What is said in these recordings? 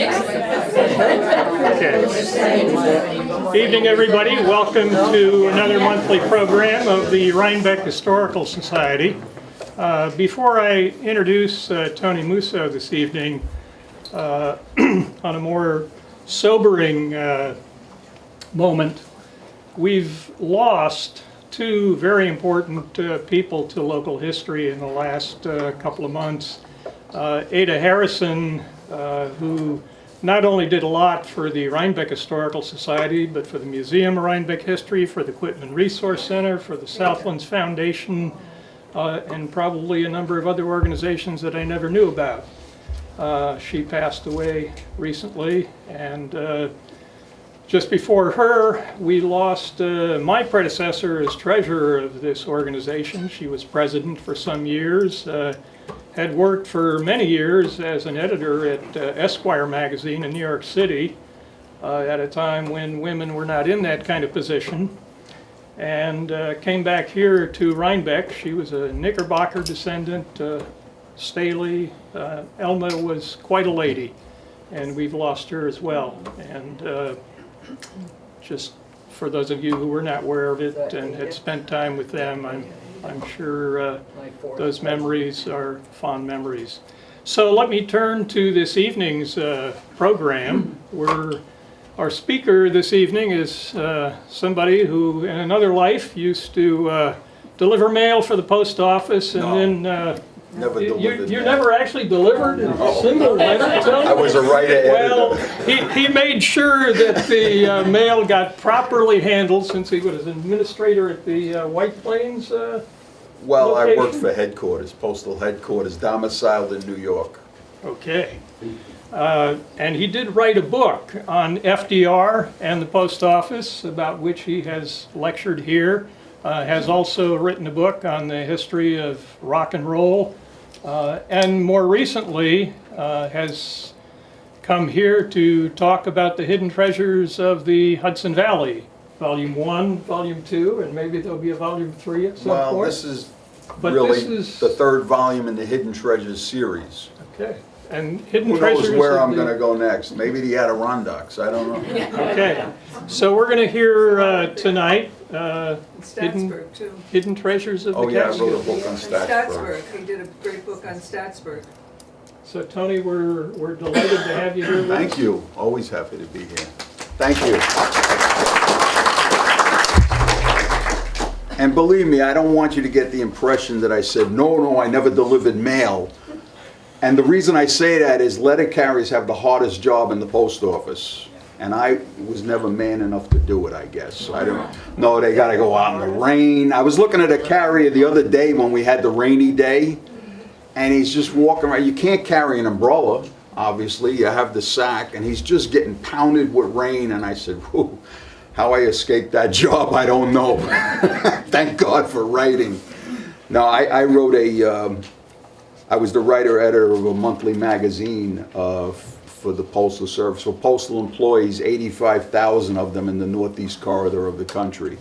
Okay. Evening, everybody. Welcome to another monthly program of the Rhinebeck Historical Society. Before I introduce Tony Musso this evening, on a more sobering moment, we've lost two very important people to local history in the last couple of months. Ada Harrison, who not only did a lot for the Rhinebeck Historical Society, but for the Museum of Rhinebeck History, for the Quitman Resource Center, for the Southlands Foundation, and probably a number of other organizations that I never knew about. She passed away recently, and just before her, we lost my predecessor as treasurer of this organization. She was president for some years, had worked for many years as an editor at Esquire magazine in New York City at a time when women were not in that kind of position, and came back here to Rhinebeck. She was a Knickerbocker descendant, Staley. Elma was quite a lady, and we've lost her as well. And just for those of you who were not aware of it and had spent time with them, I'm sure those memories are fond memories. So let me turn to this evening's program. Our speaker this evening is somebody who in another life used to deliver mail for the post office, and then Never delivered. You never actually delivered a single letter? I was a writer editor. Well, he made sure that the mail got properly handled, since he was an administrator at the White Plains Well, location? I worked for headquarters, postal headquarters, domiciled in New York. Okay. And he did write a book on FDR and the post office, about which he has lectured here. Has also written a book on the history of rock and roll, and more recently has come here to talk about the hidden treasures of the Hudson Valley, Volume 1, Volume 2, and maybe there'll be a Volume 3 at some point. Well, this is But really this is- the third volume in the Hidden Treasures series. Okay, and hidden Who treasures. knows where of I'm the- going to go next? Maybe the Adirondacks, I don't know. Okay, so we're going to hear tonight Statsburg, too. hidden treasures of Oh the yeah, I wrote a Catskills. book on Statsburg. He did a great book on Statsburg. So Tony, we're delighted to have you here with us. Thank you, always happy to be here. Thank you. And believe me, I don't want you to get the impression that I said, no, I never delivered mail. And the reason I say that is letter carriers have the hardest job in the post office. And I was never man enough to do it, I guess. I don't know, they got to go out in the rain. I was looking at a carrier the other day when we had the rainy day, and he's just walking around. You can't carry an umbrella, obviously. You have the sack, and he's just getting pounded with rain. And I said, whew, how I escaped that job, I don't know. Thank God for writing. No, I wrote I was the writer-editor of a monthly magazine for the Postal Service, for postal employees, 85,000 of them in the northeast corridor of the country.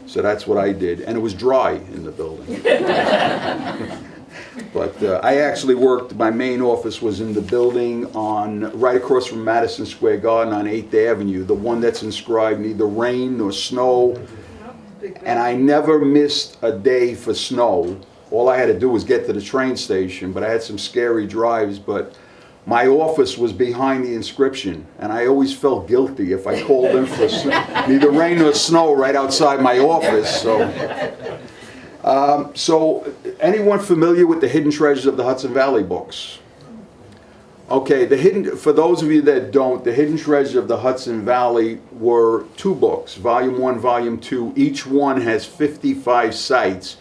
So that's what I did, and it was dry in the building. But I actually worked, my main office was in the building right across from Madison Square Garden on 8th Avenue, the one that's inscribed neither rain nor snow. And I never missed a day for snow. All I had to do was get to the train station, but I had some scary drives. But my office was behind the inscription, and I always felt guilty if I called in for neither rain nor snow right outside my office. So anyone familiar with the Hidden Treasures of the Hudson Valley books? Okay, for those of you that don't, the Hidden Treasures of the Hudson Valley were two books, Volume 1, Volume 2. Each one has 55 sites,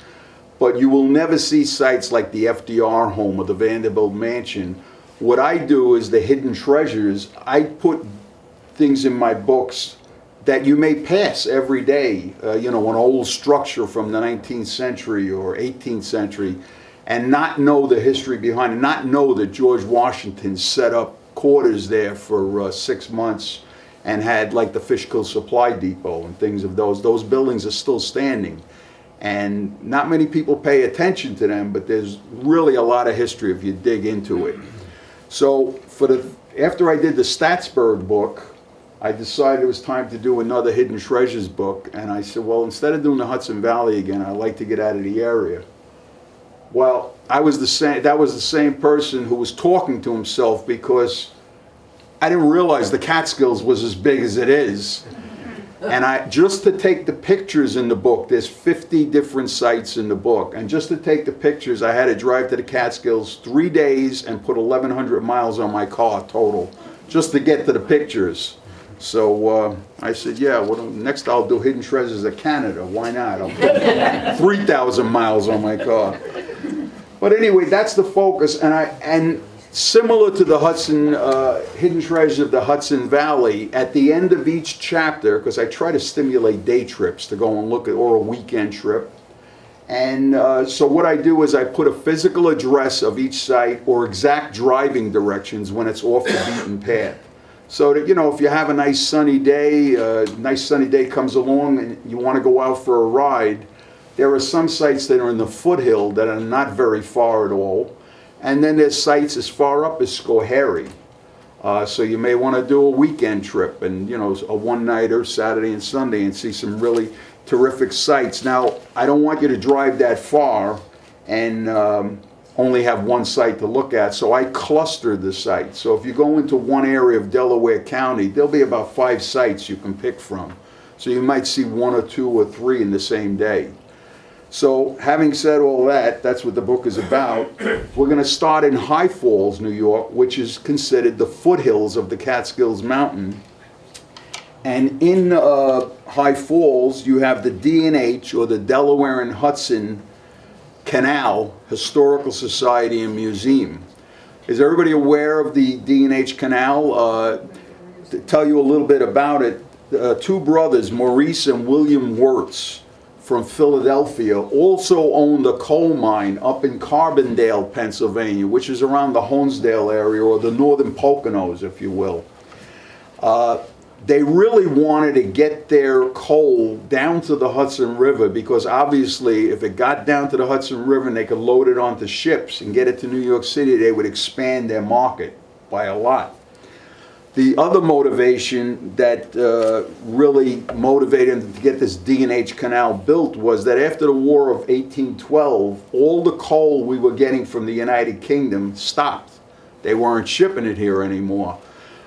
but you will never see sites like the FDR home or the Vanderbilt mansion. What I do is the Hidden Treasures, I put things in my books that you may pass every day, an old structure from the 19th century or 18th century, and not know the history behind it, not know that George Washington set up quarters there for 6 months and had like the Fishkill Supply Depot and things of those. Those buildings are still standing. And not many people pay attention to them, but there's really a lot of history if you dig into it. So for the after I did the Statsburg book, I decided it was time to do another Hidden Treasures book, and I said, well, instead of doing the Hudson Valley again, I'd like to get out of the area. Well, that was the same person who was talking to himself, because I didn't realize the Catskills was as big as it is. And just to take the pictures in the book, there's 50 different sites in the book, and just to take the pictures, I had to drive to the Catskills 3 days and put 1,100 miles on my car total, just to get to the pictures. So I said, yeah, well, next I'll do Hidden Treasures of Canada. Why not? I'll put 3,000 miles on my car. But anyway, that's the focus, and similar to the Hudson, Hidden Treasures of the Hudson Valley, at the end of each chapter, because I try to stimulate day trips to go and look at, or a weekend trip. And so what I do is I put a physical address of each site or exact driving directions when it's off the beaten path. So that, if you have a nice sunny day comes along and you want to go out for a ride, there are some sites that are in the foothill that are not very far at all. And then there's sites as far up as Schoharie. So you may want to do a weekend trip and, a one-nighter, Saturday and Sunday, and see some really terrific sites. Now, I don't want you to drive that far and only have one site to look at, so I cluster the sites. So if you go into one area of Delaware County, there'll be about 5 sites you can pick from. So you might see 1 or 2 or 3 in the same day. So having said all that, that's what the book is about. We're going to start in High Falls, New York, which is considered the foothills of the Catskills Mountain. And in High Falls, you have the D&H, or the Delaware and Hudson Canal Historical Society and Museum. Is everybody aware of the D&H Canal? To tell you a little bit about it, 2 brothers, Maurice and William Wirtz, from Philadelphia, also owned a coal mine up in Carbondale, Pennsylvania, which is around the Honesdale area, or the northern Poconos, if you will. They really wanted to get their coal down to the Hudson River, because obviously if it got down to the Hudson River and they could load it onto ships and get it to New York City, they would expand their market by a lot. The other motivation that really motivated them to get this D&H Canal built was that after the War of 1812, all the coal we were getting from the United Kingdom stopped. They weren't shipping it here anymore.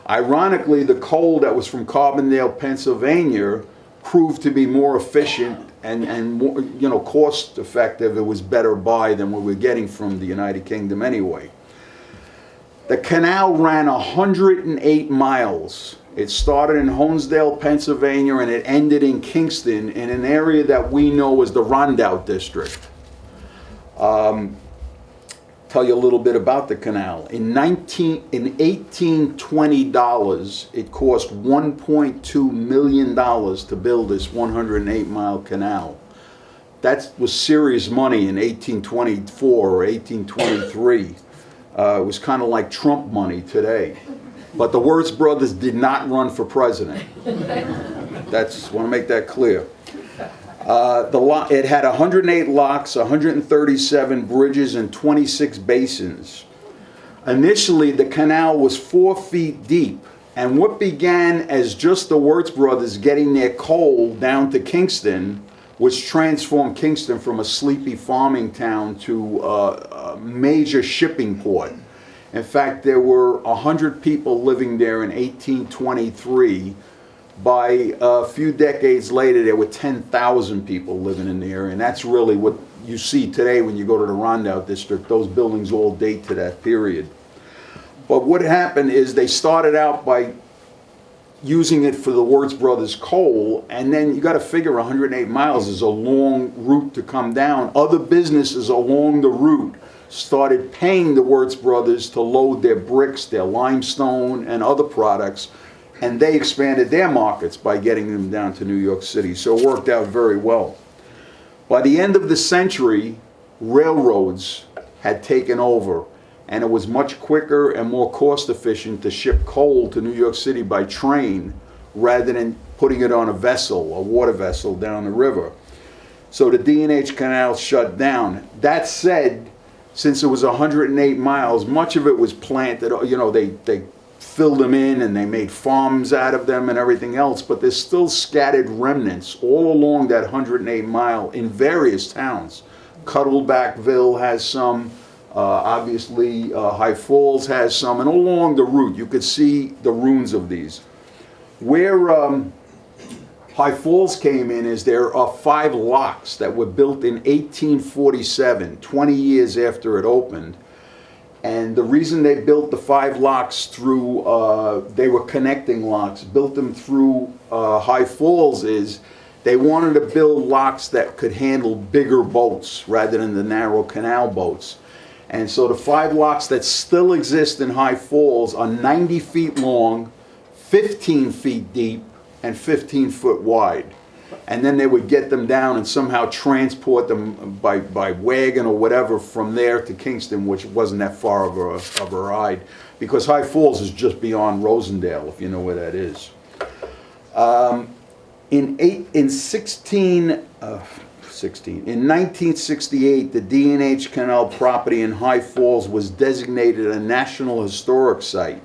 Ironically, the coal that was from Carbondale, Pennsylvania, proved to be more efficient and more, cost effective. It was better buy than what we're getting from the United Kingdom anyway. The canal ran 108 miles. It started in Honesdale, Pennsylvania, and it ended in Kingston, in an area that we know as the Rondout District. Tell you a little bit about the canal. In 1820 dollars, it cost $1.2 million to build this 108-mile canal. That was serious money in 1824 or 1823. It was kind of like Trump money today. But the Wirtz brothers did not run for president. Want to make that clear. It had 108 locks, 137 bridges, and 26 basins. Initially, the canal was 4 feet deep, and what began as just the Wirtz brothers getting their coal down to Kingston, which transformed Kingston from a sleepy farming town to a major shipping port. In fact, there were 100 people living there in 1823. By a few decades later, there were 10,000 people living in the area, and that's really what you see today when you go to the Rondout District. Those buildings all date to that period. But what happened is they started out by using it for the Wirtz brothers' coal, and then you got to figure 108 miles is a long route to come down. Other businesses along the route started paying the Wirtz brothers to load their bricks, their limestone, and other products, and they expanded their markets by getting them down to New York City. So it worked out very well. By the end of the century, railroads had taken over, and it was much quicker and more cost efficient to ship coal to New York City by train rather than putting it on a vessel, a water vessel down the river. So the D&H Canal shut down. That said, since it was 108 miles, much of it was planted, they filled them in and they made farms out of them and everything else, but there's still scattered remnants all along that 108 mile in various towns. Cuddlebackville has some, obviously High Falls has some, and all along the route you could see the ruins of these. Where High Falls came in is there are 5 locks that were built in 1847, 20 years after it opened. And the reason they built the 5 locks through, they were connecting locks, built them through High Falls is they wanted to build locks that could handle bigger boats rather than the narrow canal boats. And so the 5 locks that still exist in High Falls are 90 feet long, 15 feet deep, and 15 foot wide. And then they would get them down and somehow transport them by wagon or whatever from there to Kingston, which wasn't that far of a ride, because High Falls is just beyond Rosendale, if you know where that is. In 1968, the D&H Canal property in High Falls was designated a National Historic Site.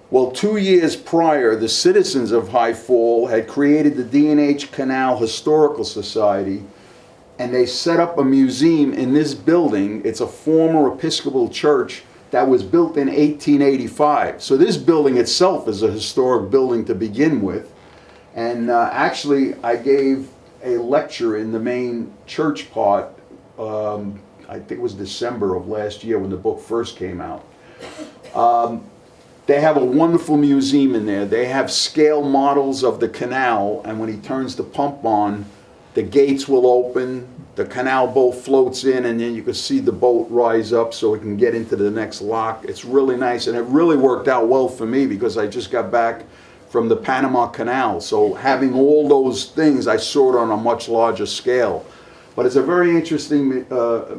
Well, 2 years prior, the citizens of High Fall had created the D&H Canal Historical Society, and they set up a museum in this building. It's a former Episcopal church that was built in 1885. So this building itself is a historic building to begin with. And actually, I gave a lecture in the main church part, I think it was December of last year when the book first came out. They have a wonderful museum in there. They have scale models of the canal, and when he turns the pump on, the gates will open, the canal boat floats in, and then you can see the boat rise up so it can get into the next lock. It's really nice, and it really worked out well for me because I just got back from the Panama Canal. So having all those things, I saw it on a much larger scale. But it's a very interesting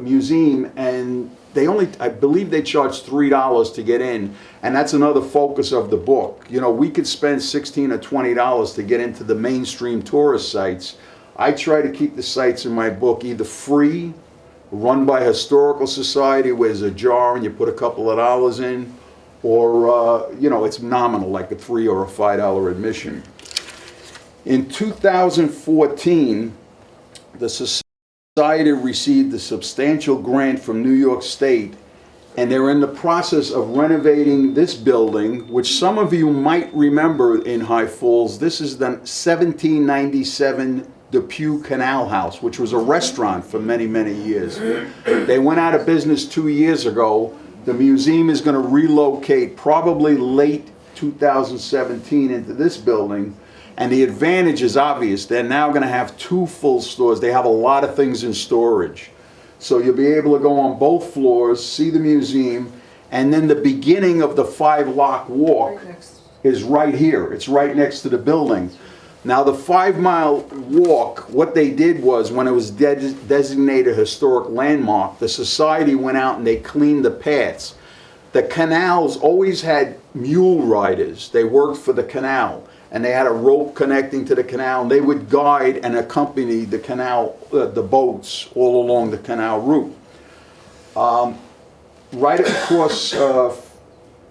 museum, and I believe they charge $3 to get in, and that's another focus of the book. You know, we could spend $16 or $20 to get into the mainstream tourist sites. I try to keep the sites in my book either free, run by a historical society where there's a jar and you put a couple of dollars in, or you know, it's nominal, like a $3 or a $5 admission. In 2014, the Society received a substantial grant from New York State, and they're in the process of renovating this building, which some of you might remember in High Falls. This is the 1797 Depew Canal House, which was a restaurant for many, many years. They went out of business 2 years ago. The museum is going to relocate probably late 2017 into this building. And the advantage is obvious. They're now going to have 2 full stores. They have a lot of things in storage. So you'll be able to go on both floors, see the museum, and then the beginning of the 5-lock walk is right here. It's right next to the building. Now the 5-mile walk, what they did was, when it was designated a historic landmark, the society went out and they cleaned the paths. The canals always had mule riders. They worked for the canal, and they had a rope connecting to the canal, and they would guide and accompany the canal, the boats all along the canal route. Right across,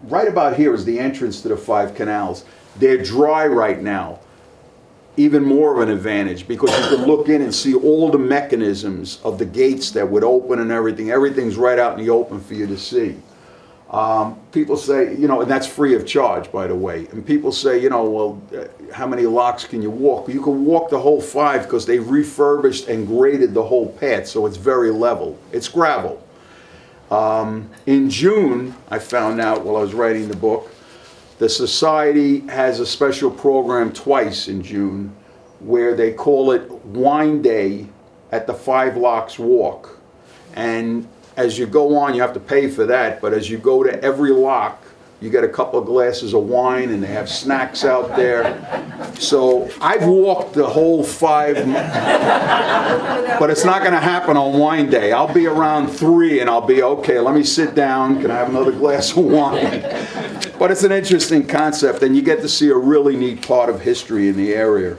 right about here is the entrance to the 5 canals. They're dry right now. Even more of an advantage, because you can look in and see all the mechanisms of the gates that would open and everything. Everything's right out in the open for you to see. People say, you know, and that's free of charge, by the way. And people say, you know, well, how many locks can you walk? You can walk the whole 5 because they've refurbished and graded the whole path, so it's very level. It's gravel. In June, I found out while I was writing the book, the Society has a special program twice in June where they call it Wine Day at the 5 Locks Walk. And as you go on, you have to pay for that, but as you go to every lock, you get a couple of glasses of wine, and they have snacks out there. So I've walked the whole 5, but it's not going to happen on Wine Day. I'll be around 3, and I'll be, okay, let me sit down. Can I have another glass of wine? But it's an interesting concept, and you get to see a really neat part of history in the area.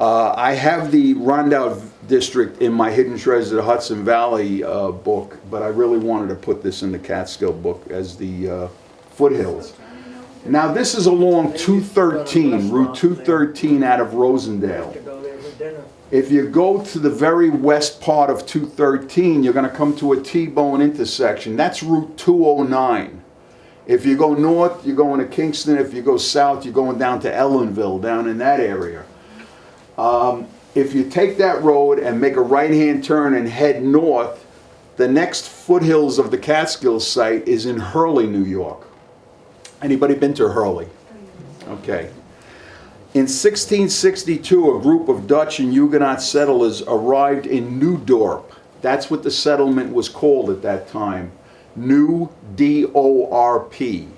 I have the Rondout District in my Hidden Treasures of the Hudson Valley book, but I really wanted to put this in the Catskill book as the foothills. Now this is along 213, Route 213 out of Rosendale. If you go to the very west part of 213, you're going to come to a T-bone intersection. That's Route 209. If you go north, you're going to Kingston. If you go south, you're going down to Ellenville, down in that area. If you take that road and make a right-hand turn and head north, the next foothills of the Catskills site is in Hurley, New York. Anybody been to Hurley? Okay. In 1662, a group of Dutch and Huguenot settlers arrived in New Dorp. That's what the settlement was called at that time. New D-O-R-P,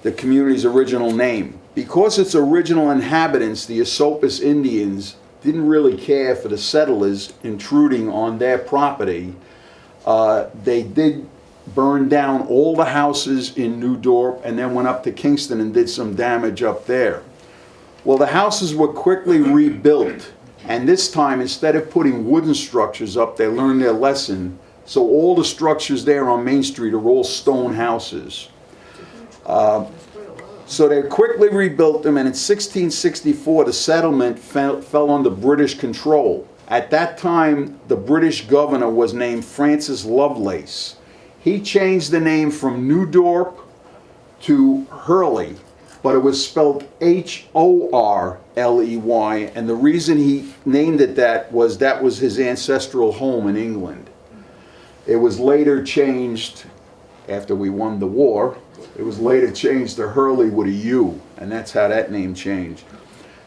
the community's original name. Because its original inhabitants, the Esopus Indians, didn't really care for the settlers intruding on their property, they did burn down all the houses in New Dorp and then went up to Kingston and did some damage up there. Well, the houses were quickly rebuilt, and this time, instead of putting wooden structures up, they learned their lesson. So all the structures there on Main Street are all stone houses. So they quickly rebuilt them, and in 1664, the settlement fell under British control. At that time, the British governor was named Francis Lovelace. He changed the name from New Dorp to Hurley, but it was spelled H-O-R-L-E-Y, and the reason he named it that was his ancestral home in England. It was later changed, after we won the war, it was later changed to Hurley with a U, and that's how that name changed.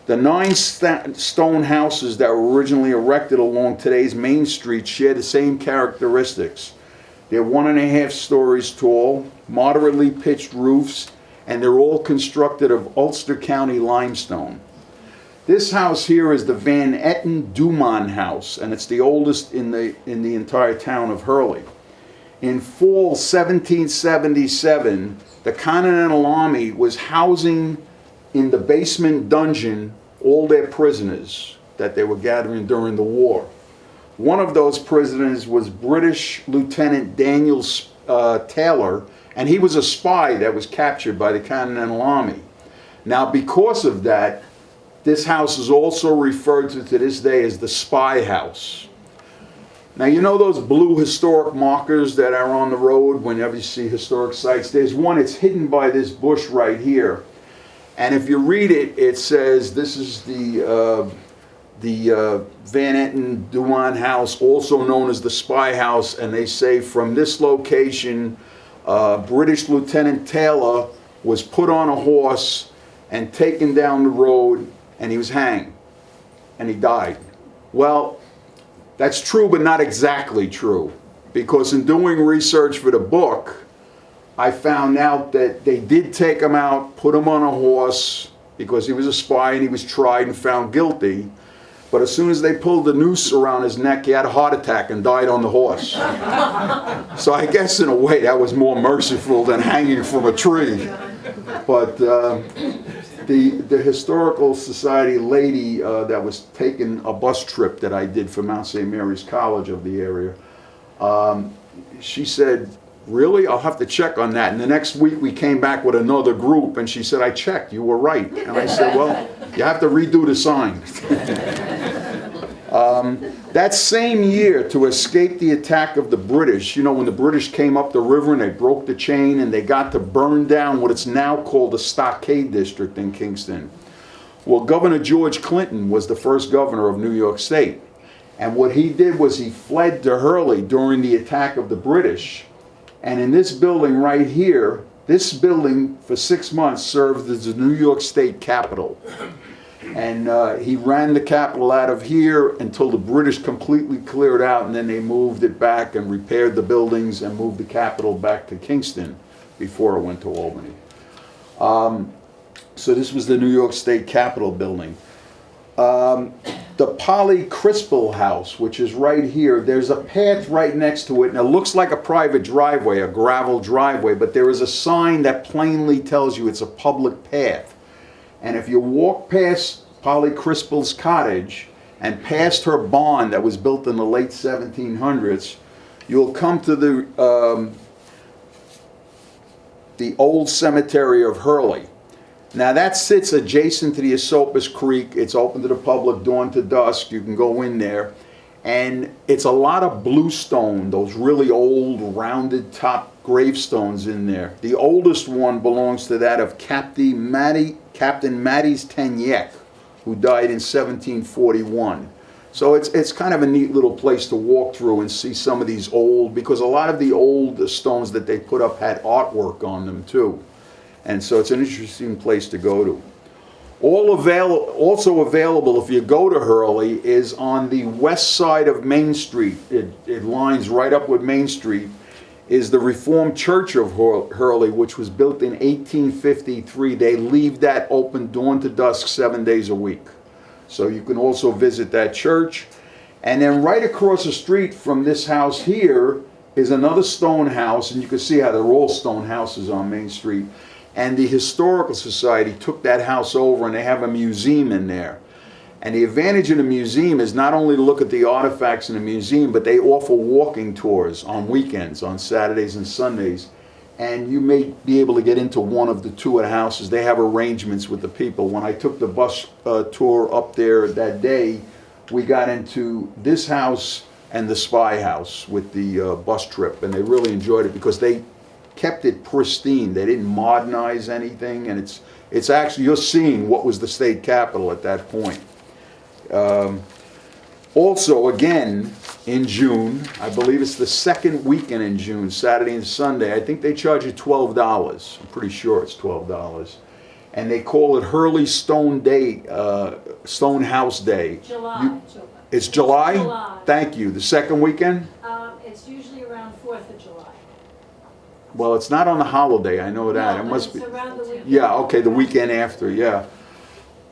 The 9 stone houses that were originally erected along today's Main Street share the same characteristics. They're 1.5 stories tall, moderately pitched roofs, and they're all constructed of Ulster County limestone. This house here is the Van Etten Dumont house, and it's the oldest in the entire town of Hurley. In fall 1777, the Continental Army was housing in the basement dungeon all their prisoners that they were gathering during the war. One of those prisoners was British Lieutenant Daniel Taylor, and he was a spy that was captured by the Continental Army. Now, because of that, this house is also referred to this day as the Spy House. Now, you know those blue historic markers that are on the road whenever you see historic sites? There's one, it's hidden by this bush right here. And if you read it, it says this is the Van Etten Dumont house, also known as the Spy House, and they say from this location, British Lieutenant Taylor was put on a horse and taken down the road, and he was hanged, and he died. Well, that's true, but not exactly true, because in doing research for the book, I found out that they did take him out, put him on a horse, because he was a spy and he was tried and found guilty. But as soon as they pulled the noose around his neck, he had a heart attack and died on the horse. So I guess in a way that was more merciful than hanging from a tree. But the Historical Society lady that was taking a bus trip that I did for Mount St. Mary's College of the area, she said, "Really? I'll have to check on that." And the next week we came back with another group, and she said, "I checked, you were right." And I said, "Well, you have to redo the sign." That same year, to escape the attack of the British, you know, when the British came up the river and they broke the chain and they got to burn down what is now called the Stockade District in Kingston. Well, Governor George Clinton was the first governor of New York State. And what he did was he fled to Hurley during the attack of the British. And in this building right here, this building for 6 months served as the New York State Capitol. And he ran the Capitol out of here until the British completely cleared out, and then they moved it back and repaired the buildings and moved the Capitol back to Kingston before it went to Albany. So this was the New York State Capitol building. The Polly Crispell house, which is right here, there's a path right next to it, and it looks like a private driveway, a gravel driveway, but there is a sign that plainly tells you it's a public path. And if you walk past Polly Crispell's cottage and past her barn that was built in the late 1700s, you'll come to the old cemetery of Hurley. Now that sits adjacent to the Esopus Creek. It's open to the public dawn to dusk. You can go in there. And it's a lot of bluestone, those really old rounded top gravestones in there. The oldest one belongs to that of Captain Matties Tenyek, who died in 1741. So it's kind of a neat little place to walk through and see some of these old, because a lot of the old stones that they put up had artwork on them too. And so it's an interesting place to go to. Also available if you go to Hurley is on the west side of Main Street. It lines right up with Main Street, is the Reformed Church of Hurley, which was built in 1853. They leave that open dawn to dusk 7 days a week. So you can also visit that church. And then right across the street from this house here is another stone house, and you can see how they're all stone houses on Main Street. And the Historical Society took that house over, and they have a museum in there. And the advantage of the museum is not only to look at the artifacts in the museum, but they offer walking tours on weekends, on Saturdays and Sundays. And you may be able to get into one of the two of the houses. They have arrangements with the people. When I took the bus tour up there that day, we got into this house and the Spy House with the bus trip. And they really enjoyed it because they kept it pristine. They didn't modernize anything, and it's actually, you're seeing what was the state capitol at that point. Also, again, in June, I believe it's the second weekend in June, Saturday and Sunday, I think they charge you $12. I'm pretty sure it's $12. And they call it Hurley Stone Day, Stone House Day. July. It's July? July. Thank you. The second weekend? It's usually around 4th of July. Well, it's not on the holiday, I know that. No, It but must be. it's around the weekend. Yeah, okay, the weekend after, yeah.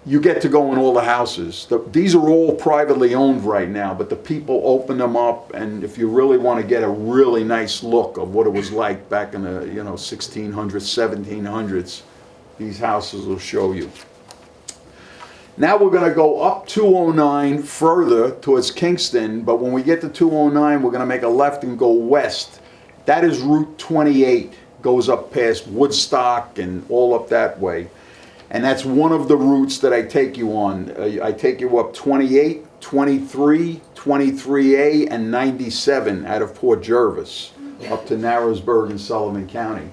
You get to go in all the houses. These are all privately owned right now, but the people open them up, and if you really want to get a really nice look of what it was like back in the 1600s, 1700s, these houses will show you. Now we're going to go up 209 further towards Kingston, but when we get to 209, we're going to make a left and go west. That is Route 28, goes up past Woodstock and all up that way. And that's one of the routes that I take you on. I take you up 28, 23, 23A, and 97 out of Port Jervis, up to Narrowsburg and Sullivan County.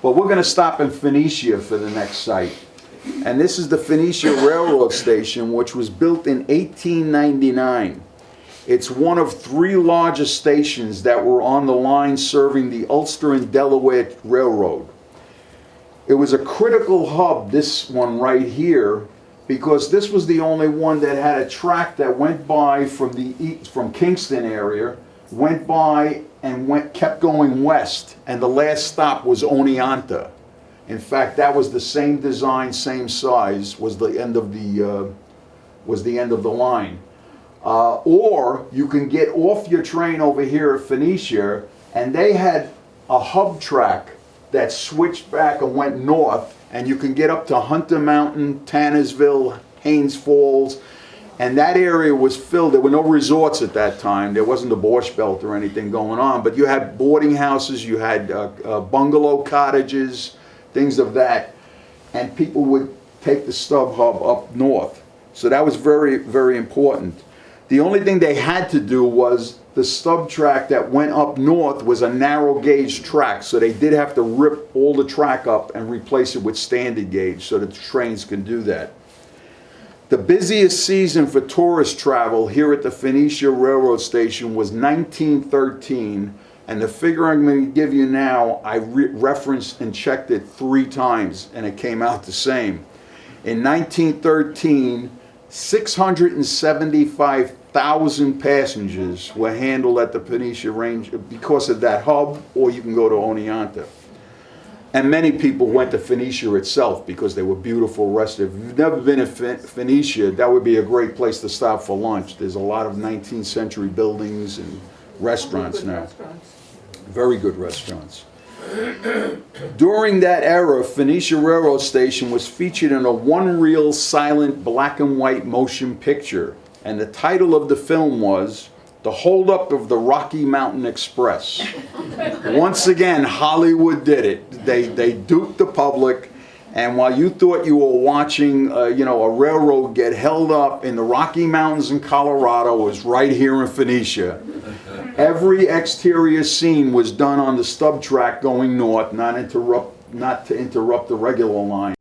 But we're going to stop in Phoenicia for the next site. And this is the Phoenicia Railroad Station, which was built in 1899. It's one of three largest stations that were on the line serving the Ulster and Delaware Railroad. It was a critical hub, this one right here, because this was the only one that had a track that went by from Kingston area, went by and kept going west, and the last stop was Oneonta. In fact, that was the same design, same size, was the end of the line. Or you can get off your train over here at Phoenicia, and they had a hub track that switched back and went north, and you can get up to Hunter Mountain, Tannersville, Haynes Falls, and that area was filled. There were no resorts at that time. There wasn't a Borscht Belt or anything going on, but you had boarding houses, you had bungalow cottages, things of that, and people would take the stub hub up north. So that was very, very important. The only thing they had to do was the stub track that went up north was a narrow gauge track, so they did have to rip all the track up and replace it with standard gauge so that the trains can do that. The busiest season for tourist travel here at the Phoenicia Railroad Station was 1913, and the figure I'm going to give you now, I referenced and checked it 3 times, and it came out the same. In 1913, 675,000 passengers were handled at the Phoenicia Range because of that hub, or you can go to Oneonta. And many people went to Phoenicia itself because they were beautiful restaurants. If you've never been to Phoenicia, that would be a great place to stop for lunch. There's a lot of 19th century buildings and restaurants now. Very good restaurants. During that era, Phoenicia Railroad Station was featured in a one-reel silent black and white motion picture, and the title of the film was The Holdup of the Rocky Mountain Express. Once again, Hollywood did it. They duped the public, And while you thought you were watching, a railroad get held up in the Rocky Mountains in Colorado, it was right here in Phoenicia. Every exterior scene was done on the stub track going north, not to interrupt the regular line.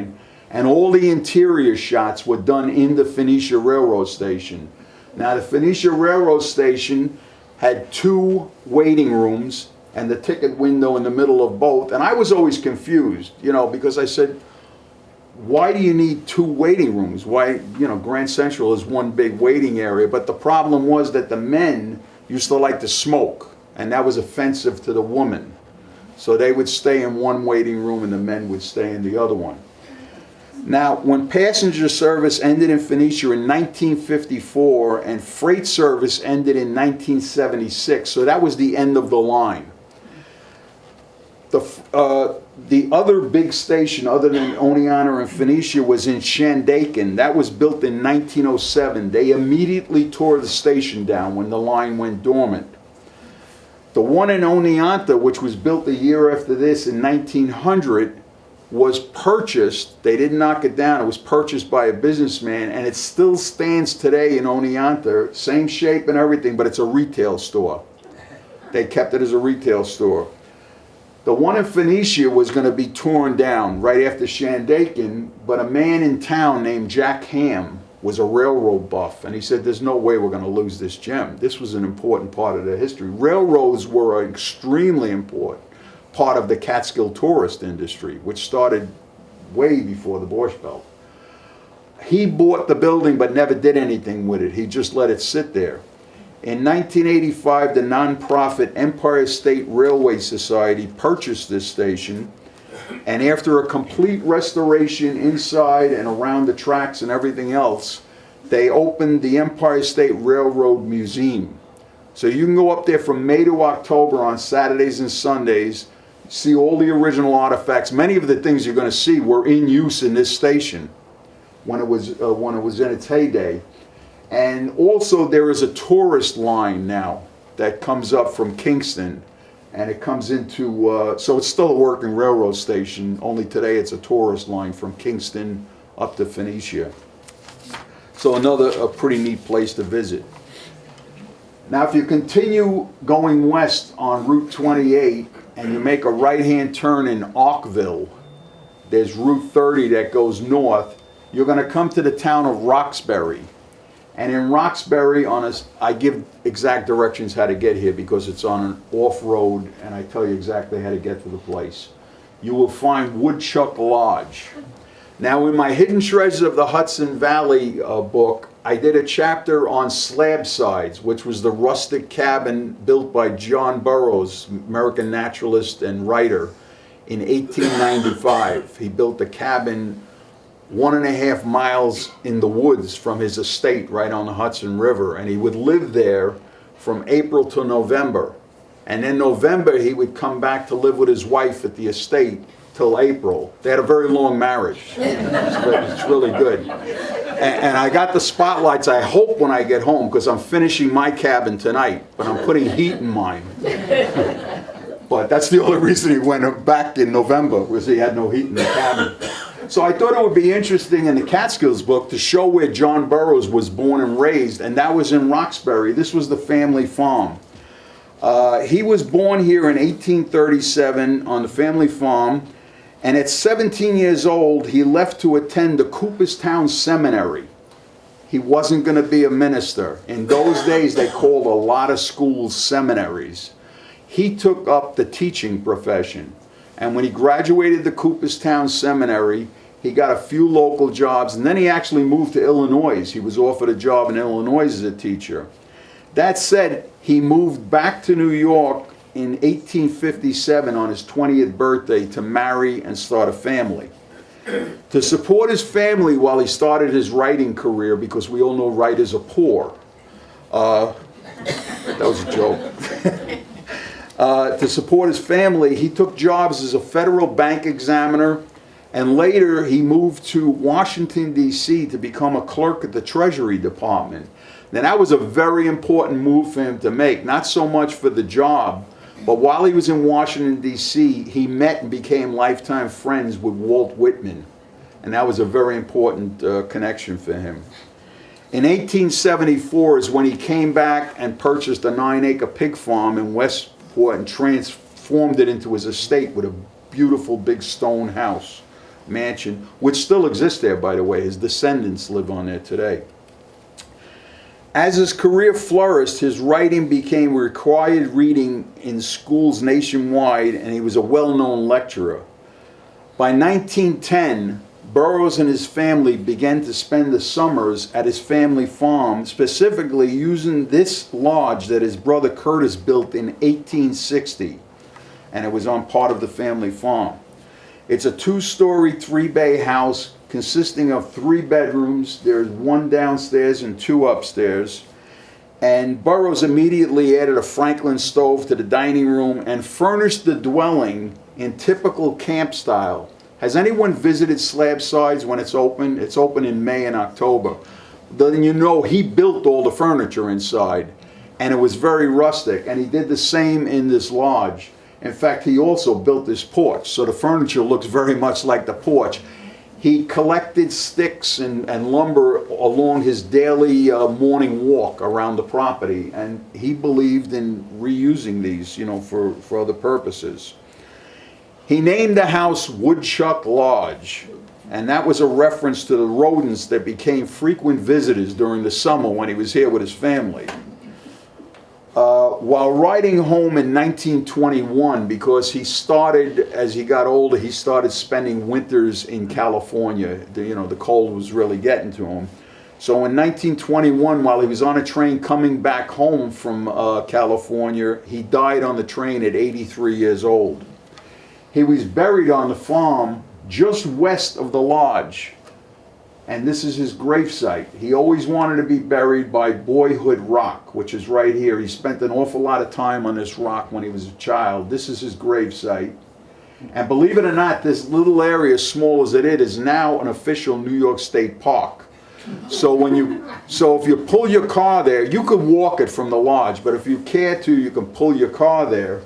And all the interior shots were done in the Phoenicia Railroad Station. Now, the Phoenicia Railroad Station had 2 waiting rooms and the ticket window in the middle of both. And I was always confused, because I said, why do you need 2 waiting rooms? Why, Grand Central is one big waiting area. But the problem was that the men used to like to smoke, and that was offensive to the women. So they would stay in one waiting room and the men would stay in the other one. Now, when passenger service ended in Phoenicia in 1954 and freight service ended in 1976, so that was the end of the line. The other big station other than Oneonta and Phoenicia was in Shandaken. That was built in 1907. They immediately tore the station down when the line went dormant. The one in Oneonta, which was built a year after this in 1900, was purchased. They didn't knock it down. It was purchased by a businessman, and it still stands today in Oneonta, same shape and everything, but it's a retail store. They kept it as a retail store. The one in Phoenicia was going to be torn down right after Shandaken, but a man in town named Jack Ham was a railroad buff, and he said, there's no way we're going to lose this gem. This was an important part of their history. Railroads were an extremely important part of the Catskill tourist industry, which started way before the Borscht Belt. He bought the building but never did anything with it. He just let it sit there. In 1985, the nonprofit Empire State Railway Society purchased this station, and after a complete restoration inside and around the tracks and everything else, they opened the Empire State Railroad Museum. So you can go up there from May to October on Saturdays and Sundays, see all the original artifacts. Many of the things you're going to see were in use in this station when it was in its heyday. And also there is a tourist line now that comes up from Kingston, and it comes into, so it's still a working railroad station, only today it's a tourist line from Kingston up to Phoenicia. So a pretty neat place to visit. Now if you continue going west on Route 28 and you make a right-hand turn in Arkville, there's Route 30 that goes north, you're going to come to the town of Roxbury. And in Roxbury, I give exact directions how to get here because it's on an off-road, and I tell you exactly how to get to the place. You will find Woodchuck Lodge. Now, in my Hidden Treasures of the Hudson Valley book, I did a chapter on slab sides, which was the rustic cabin built by John Burroughs, American naturalist and writer, in 1895. He built a cabin 1.5 miles in the woods from his estate right on the Hudson River, and he would live there from April to November. And in November he would come back to live with his wife at the estate till April. They had a very long marriage. It's really good. And I got the spotlights, I hope, when I get home, because I'm finishing my cabin tonight, but I'm putting heat in mine. But that's the only reason he went back in November, was he had no heat in the cabin. So I thought it would be interesting in the Catskills book to show where John Burroughs was born and raised, and that was in Roxbury. This was the family farm. He was born here in 1837 on the family farm, and at 17 years old, he left to attend the Cooperstown Seminary. He wasn't going to be a minister. In those days, they called a lot of schools seminaries. He took up the teaching profession, and when he graduated the Cooperstown Seminary, he got a few local jobs, and then he actually moved to Illinois. He was offered a job in Illinois as a teacher. That said, he moved back to New York in 1857 on his 20th birthday to marry and start a family. To support his family while he started his writing career, because we all know writers are poor. That was a joke. To support his family, he took jobs as a federal bank examiner, and later he moved to Washington, D.C. to become a clerk at the Treasury Department. Now that was a very important move for him to make, not so much for the job, but while he was in Washington, D.C., he met and became lifetime friends with Walt Whitman. and that was a very important connection for him. In 1874 is when he came back and purchased a 9-acre pig farm in Westport and transformed it into his estate with a beautiful big stone house, mansion, which still exists there, by the way. His descendants live on there today. As his career flourished, his writing became required reading in schools nationwide, and he was a well-known lecturer. By 1910, Burroughs and his family began to spend the summers at his family farm, specifically using this lodge that his brother Curtis built in 1860, and it was on part of the family farm. It's a 2-story, 3-bay house consisting of 3 bedrooms. There's 1 downstairs and 2 upstairs. And Burroughs immediately added a Franklin stove to the dining room and furnished the dwelling in typical camp style. Has anyone visited Slab Sides when it's open? It's open in May and October. Then you know he built all the furniture inside, and it was very rustic, and he did the same in this lodge. In fact, he also built this porch, so the furniture looks very much like the porch. He collected sticks and lumber along his daily morning walk around the property, and he believed in reusing these, for other purposes. He named the house Woodchuck Lodge, and that was a reference to the rodents that became frequent visitors during the summer when he was here with his family. While riding home in 1921, because he started, as he got older, he started spending winters in California. The cold was really getting to him. So in 1921, while he was on a train coming back home from California, he died on the train at 83 years old. He was buried on the farm just west of the lodge, and this is his gravesite. He always wanted to be buried by Boyhood Rock, which is right here. He spent an awful lot of time on this rock when he was a child. This is his gravesite. And believe it or not, this little area, small as it is now an official New York State park. So if you pull your car there, you could walk it from the lodge, but if you care to, you can pull your car there.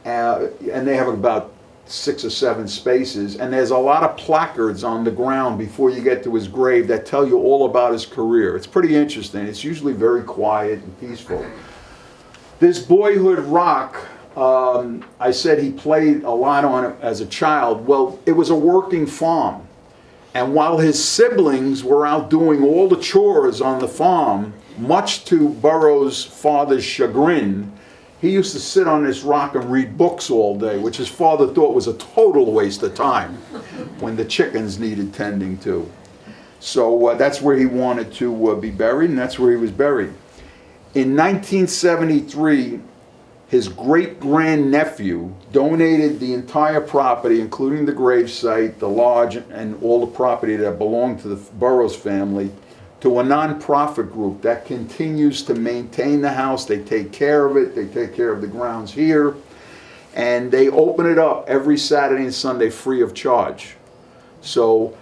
And they have about 6 or 7 spaces, and there's a lot of placards on the ground before you get to his grave that tell you all about his career. It's pretty interesting. It's usually very quiet and peaceful. This Boyhood Rock, I said he played a lot on it as a child. Well, it was a working farm, and while his siblings were out doing all the chores on the farm, much to Burroughs' father's chagrin, he used to sit on this rock and read books all day, which his father thought was a total waste of time when the chickens needed tending to. So that's where he wanted to be buried, and that's where he was buried. In 1973, his great-grandnephew donated the entire property, including the gravesite, the lodge, and all the property that belonged to the Burroughs family, to a nonprofit group that continues to maintain the house. They take care of it. They take care of the grounds here. And they open it up every Saturday and Sunday free of charge. So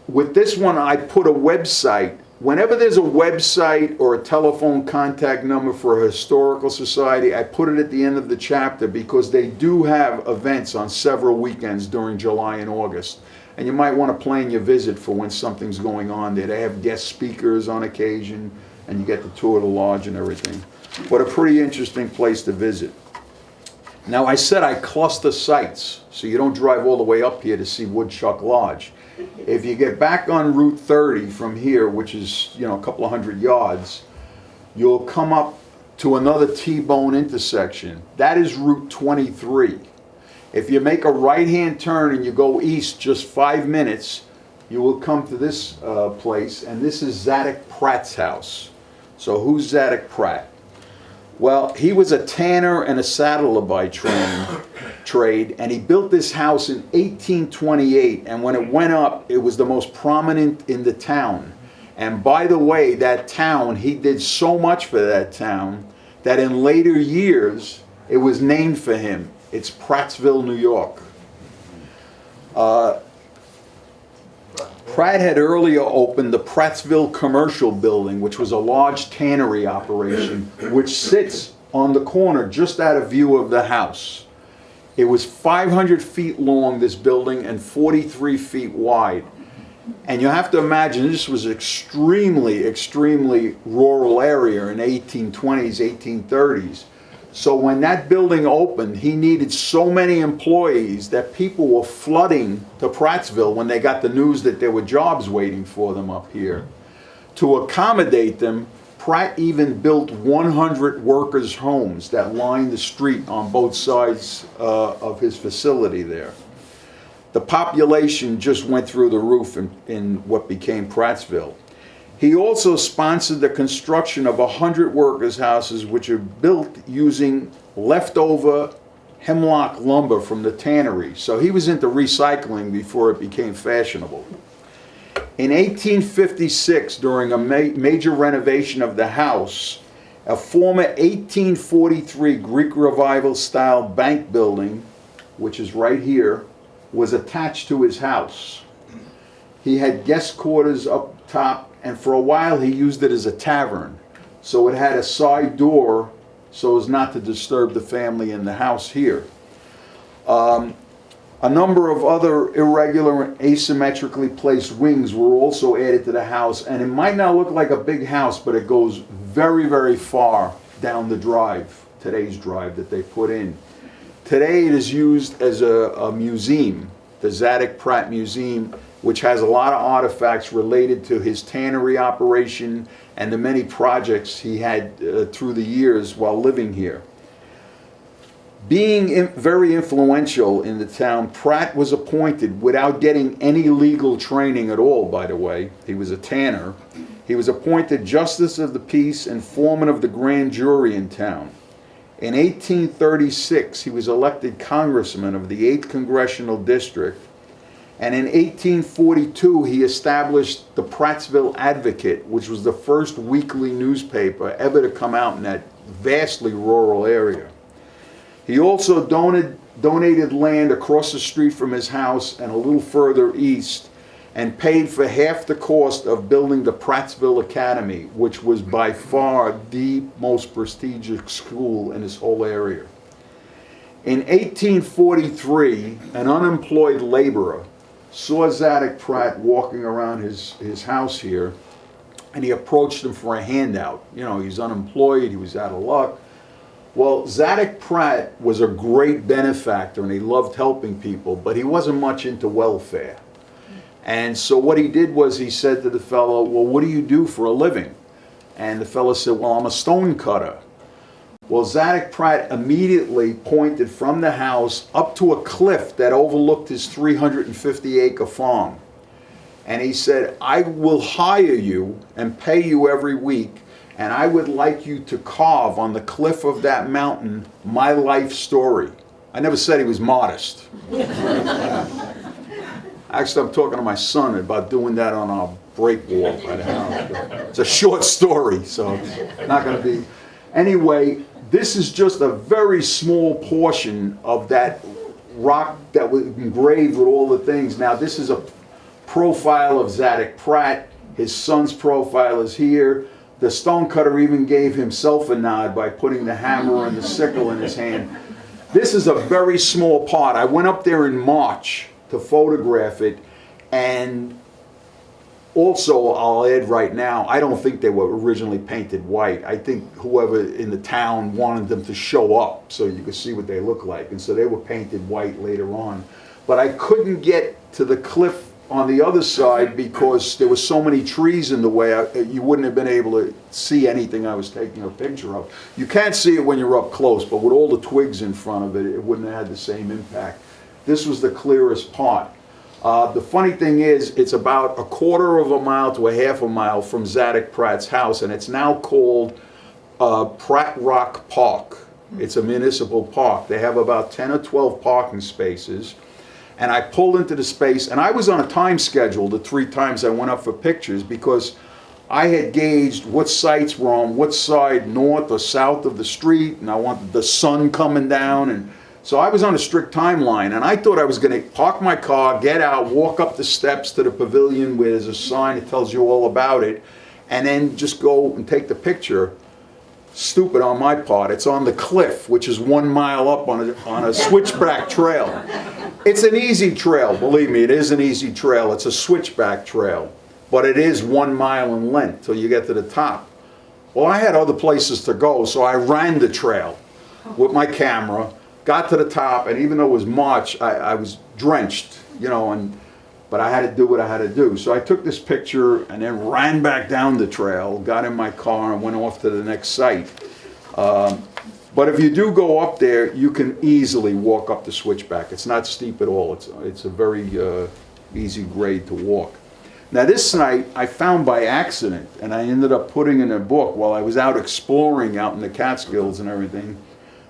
with this one, I put a website. Whenever there's a website or a telephone contact number for a historical society, I put it at the end of the chapter because they do have events on several weekends during July and August. And you might want to plan your visit for when something's going on there. They have guest speakers on occasion, and you get the tour of the lodge and everything. But a pretty interesting place to visit. Now, I said I cluster sites, so you don't drive all the way up here to see Woodchuck Lodge. If you get back on Route 30 from here, which is a couple of 100 yards, you'll come up to another T-bone intersection. That is Route 23. If you make a right-hand turn and you go east just 5 minutes, you will come to this place, and this is Zadok Pratt's house. So who's Zadok Pratt? Well, he was a tanner and a saddler by trade, and he built this house in 1828, and when it went up, it was the most prominent in the town. And by the way, that town, he did so much for that town that in later years, it was named for him. It's Prattsville, New York. Pratt had earlier opened the Prattsville Commercial Building, which was a large tannery operation, which sits on the corner just out of view of the house. It was 500 feet long, this building, and 43 feet wide. And you have to imagine this was extremely, extremely rural area in 1820s, 1830s. So when that building opened, he needed so many employees that people were flooding to Prattsville when they got the news that there were jobs waiting for them up here. To accommodate them, Pratt even built 100 workers' homes that lined the street on both sides of his facility there. The population just went through the roof in what became Prattsville. He also sponsored the construction of 100 workers' houses which are built using leftover hemlock lumber from the tannery. So he was into recycling before it became fashionable. In 1856, during a major renovation of the house, a former 1843 Greek Revival style bank building, which is right here, was attached to his house. He had guest quarters up top, and for a while he used it as a tavern. So it had a side door so as not to disturb the family in the house here. A number of other irregular and asymmetrically placed wings were also added to the house, and it might not look like a big house, but it goes very, very far down the drive, today's drive that they put in. Today it is used as a museum, the Zadok Pratt Museum, which has a lot of artifacts related to his tannery operation and the many projects he had through the years while living here. Being very influential in the town, Pratt was appointed without getting any legal training at all, by the way. He was a tanner. He was appointed Justice of the Peace and Foreman of the Grand Jury in town. In 1836, he was elected Congressman of the 8th Congressional District. And in 1842, he established the Prattsville Advocate, which was the first weekly newspaper ever to come out in that vastly rural area. He also donated land across the street from his house and a little further east, and paid for half the cost of building the Prattsville Academy, which was by far the most prestigious school in this whole area. In 1843, an unemployed laborer saw Zadok Pratt walking around his house here, and he approached him for a handout. You know, he's unemployed, he was out of luck. Well, Zadok Pratt was a great benefactor and he loved helping people, but he wasn't much into welfare. And so what he did was he said to the fellow, well, what do you do for a living? And the fellow said, well, I'm a stone cutter. Well, Zadok Pratt immediately pointed from the house up to a cliff that overlooked his 350-acre farm. And he said, I will hire you and pay you every week, and I would like you to carve on the cliff of that mountain my life story. I never said he was modest. Actually, I'm talking to my son about doing that on our break wall by the house. It's a short story, so it's not going to be. Anyway, this is just a very small portion of that rock that was engraved with all the things. Now, this is a profile of Zadok Pratt. His son's profile is here. The stonecutter even gave himself a nod by putting the hammer and the sickle in his hand. This is a very small part. I went up there in March to photograph it, and also I'll add right now, I don't think they were originally painted white. I think whoever in the town wanted them to show up so you could see what they look like, and so they were painted white later on. But I couldn't get to the cliff on the other side because there were so many trees in the way, you wouldn't have been able to see anything I was taking a picture of. You can't see it when you're up close, but with all the twigs in front of it, it wouldn't have had the same impact. This was the clearest part. The funny thing is, it's about a quarter of a mile to a half a mile from Zadok Pratt's house, and it's now called Pratt Rock Park. It's a municipal park. They have about 10 or 12 parking spaces. And I pulled into the space, and I was on a time schedule the 3 times I went up for pictures because I had gauged what sites were on what side, north or south of the street, and I wanted the sun coming down, and so I was on a strict timeline, and I thought I was going to park my car, get out, walk up the steps to the pavilion where there's a sign that tells you all about it, and then just go and take the picture. stupid on my part. It's on the cliff, which is 1 mile up on a switchback trail. It's an easy trail, believe me, it is an easy trail. It's a switchback trail, but it is 1 mile in length till you get to the top. Well, I had other places to go, so I ran the trail with my camera, got to the top, and even though it was March, I was drenched, you know, but I had to do what I had to do. So I took this picture and then ran back down the trail, got in my car and went off to the next site. But if you do go up there, you can easily walk up the switchback. It's not steep at all. It's a very easy grade to walk. Now this site I found by accident, and I ended up putting in a book while I was out exploring out in the Catskills and everything.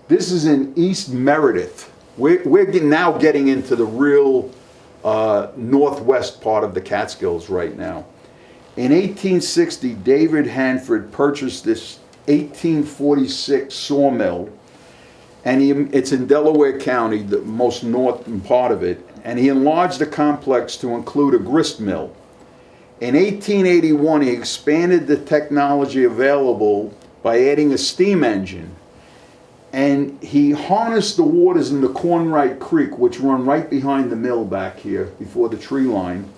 This is in East Meredith. We're now getting into the real northwest part of the Catskills right now. In 1860, David Hanford purchased this 1846 sawmill, and it's in Delaware County, the most northern part of it, and he enlarged the complex to include a grist mill. In 1881, he expanded the technology available by adding a steam engine, and he harnessed the waters in the Cornwright Creek, which run right behind the mill back here, before the tree line.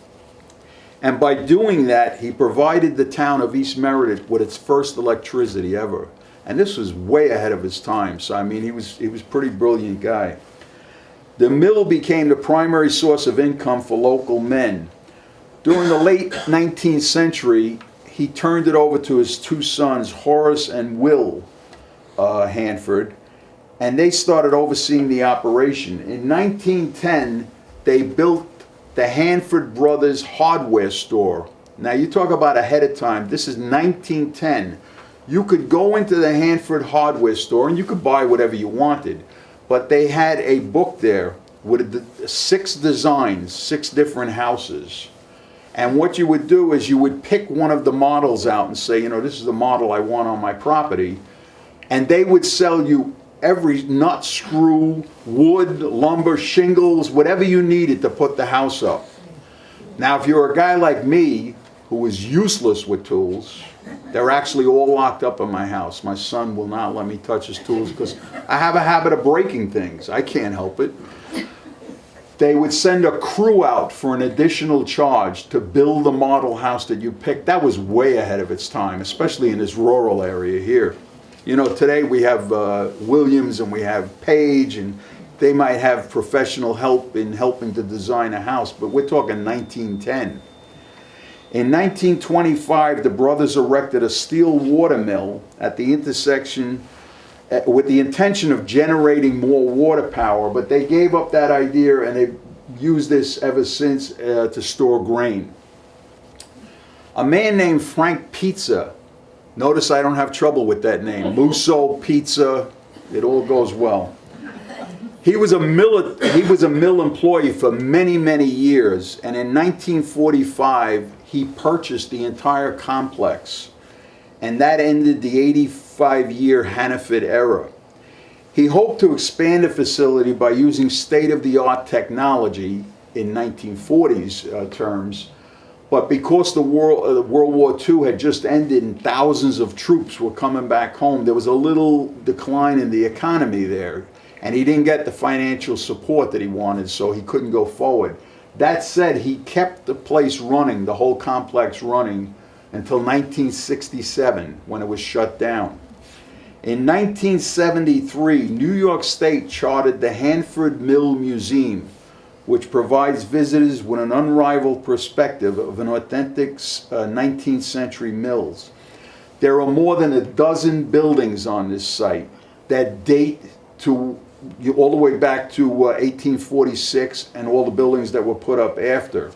And by doing that, he provided the town of East Meredith with its first electricity ever. And this was way ahead of his time, so I mean, he was a pretty brilliant guy. The mill became the primary source of income for local men. During the late 19th century, he turned it over to his two sons, Horace and Will Hanford, and they started overseeing the operation. In 1910, they built the Hanford Brothers hardware store. Now you talk about ahead of time. This is 1910. You could go into the Hanford hardware store and you could buy whatever you wanted, but they had a book there with 6 designs, 6 different houses. And what you would do is you would pick one of the models out and say, you know, this is the model I want on my property. And they would sell you every nut, screw, wood, lumber, shingles, whatever you needed to put the house up. Now, if you're a guy like me, who is useless with tools, they're actually all locked up in my house. My son will not let me touch his tools because I have a habit of breaking things. I can't help it. They would send a crew out for an additional charge to build the model house that you picked. That was way ahead of its time, especially in this rural area here. You know, today we have Williams and we have Page, and they might have professional help in helping to design a house, but we're talking 1910. In 1925, the brothers erected a steel water mill at the intersection with the intention of generating more water power, but they gave up that idea and they've used this ever since to store grain. A man named Frank Pizza, notice I don't have trouble with that name, Musso, Pizza, it all goes well. He was a mill employee for many, many years, and in 1945 he purchased the entire complex, and that ended the 85-year Hannaford era. He hoped to expand the facility by using state-of-the-art technology in 1940s terms, but because the World War II had just ended and thousands of troops were coming back home, there was a little decline in the economy there, and he didn't get the financial support that he wanted, so he couldn't go forward. That said, he kept the place running, the whole complex running, until 1967, when it was shut down. In 1973, New York State chartered the Hanford Mill Museum, which provides visitors with an unrivaled perspective of an authentic 19th century mills. There are more than a dozen buildings on this site that date to all the way back to 1846, and all the buildings that were put up after.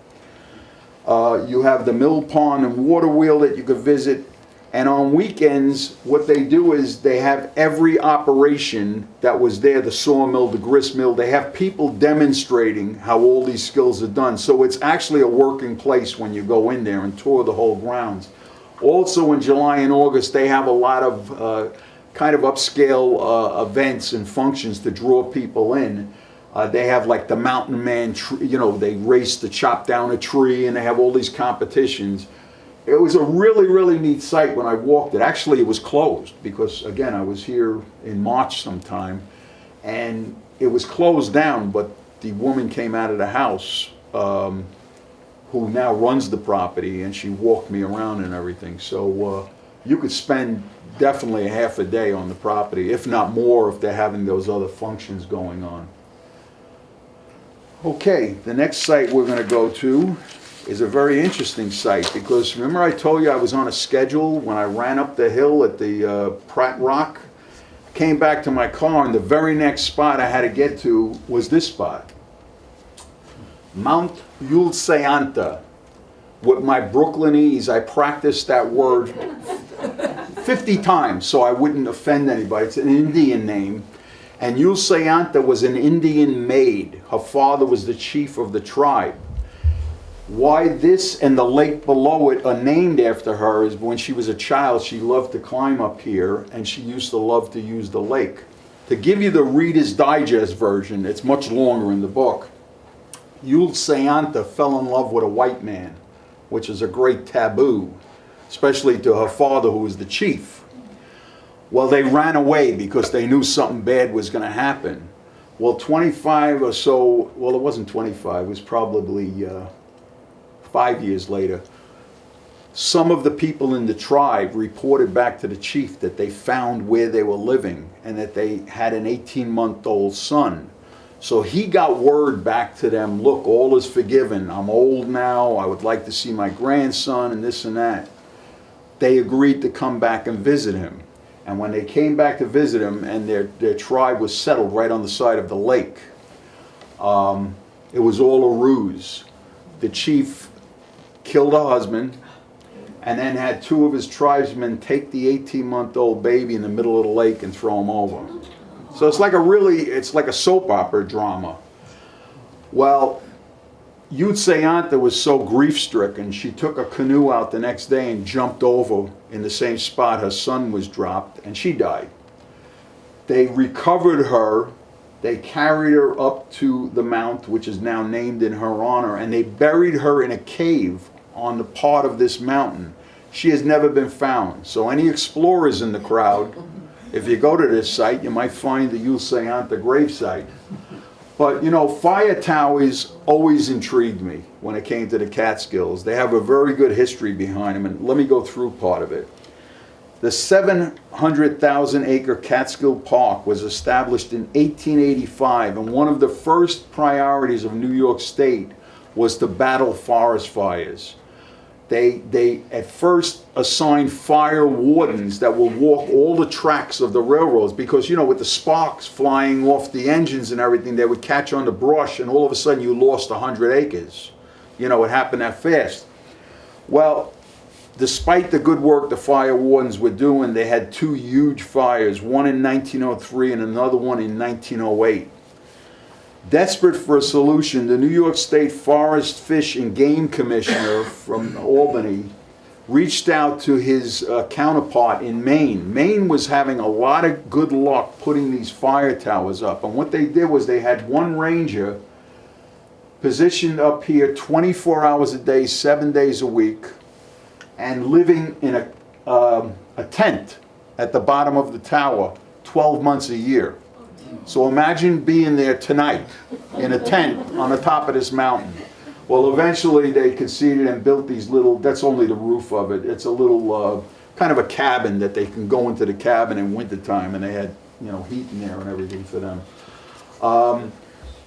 You have the mill pond and water wheel that you could visit, and on weekends what they do is they have every operation that was there, the sawmill, the grist mill, they have people demonstrating how all these skills are done. So it's actually a working place when you go in there and tour the whole grounds. Also in July and August they have a lot of kind of upscale events and functions to draw people in. They have like the Mountain Man, you know, they race to chop down a tree, and they have all these competitions. it was a really, really neat site when I walked it. Actually, it was closed because, again, I was here in March sometime, and it was closed down, but the woman came out of the house who now runs the property, and she walked me around and everything. So you could spend definitely a half a day on the property, if not more, if they're having those other functions going on. Okay, the next site we're going to go to is a very interesting site, because remember I told you I was on a schedule when I ran up the hill at the Pratt Rock? I came back to my car, and the very next spot I had to get to was this spot. Mount Yulseanta. With my Brooklynese, I practiced that word 50 times so I wouldn't offend anybody. It's an Indian name. And Yulseanta was an Indian maid. Her father was the chief of the tribe. Why this and the lake below it are named after her is when she was a child, she loved to climb up here, and she used to love to use the lake. To give you the Reader's Digest version, it's much longer in the book, Yulseanta fell in love with a white man, which is a great taboo, especially to her father, who was the chief. Well, they ran away because they knew something bad was going to happen. Well, 25 or so, well, it wasn't 25, it was probably 5 years later, some of the people in the tribe reported back to the chief that they found where they were living and that they had an 18-month-old son. So he got word back to them, look, all is forgiven. I'm old now. I would like to see my grandson and this and that. They agreed to come back and visit him. And when they came back to visit him, and their tribe was settled right on the side of the lake, it was all a ruse. The chief killed her husband, and then had two of his tribesmen take the 18-month-old baby in the middle of the lake and throw him over. So it's like a soap opera drama. Well, Yulseanta was so grief-stricken, she took a canoe out the next day and jumped over in the same spot her son was dropped, and she died. They recovered her. They carried her up to the mount, which is now named in her honor, and they buried her in a cave on the part of this mountain. She has never been found. So any explorers in the crowd, if you go to this site, you might find the Yulseanta gravesite. But, you know, fire towers always intrigued me when it came to the Catskills. They have a very good history behind them, and let me go through part of it. The 700,000-acre Catskill Park was established in 1885, and one of the first priorities of New York State was to battle forest fires. They at first assigned fire wardens that will walk all the tracks of the railroads, because, you know, with the sparks flying off the engines and everything, they would catch on the brush, and all of a sudden you lost 100 acres. You know, it happened that fast. Well, despite the good work the fire wardens were doing, they had two huge fires, one in 1903 and another one in 1908. Desperate for a solution, the New York State Forest, Fish, and Game Commissioner from Albany reached out to his counterpart in Maine. Maine was having a lot of good luck putting these fire towers up. And what they did was they had one ranger positioned up here 24 hours a day, 7 days a week, and living in a tent at the bottom of the tower 12 months a year. So imagine being there tonight in a tent on the top of this mountain. Well, eventually they conceded and built these little, that's only the roof of it. It's a little kind of a cabin that they can go into the cabin in wintertime, and they had, you know, heat in there and everything for them.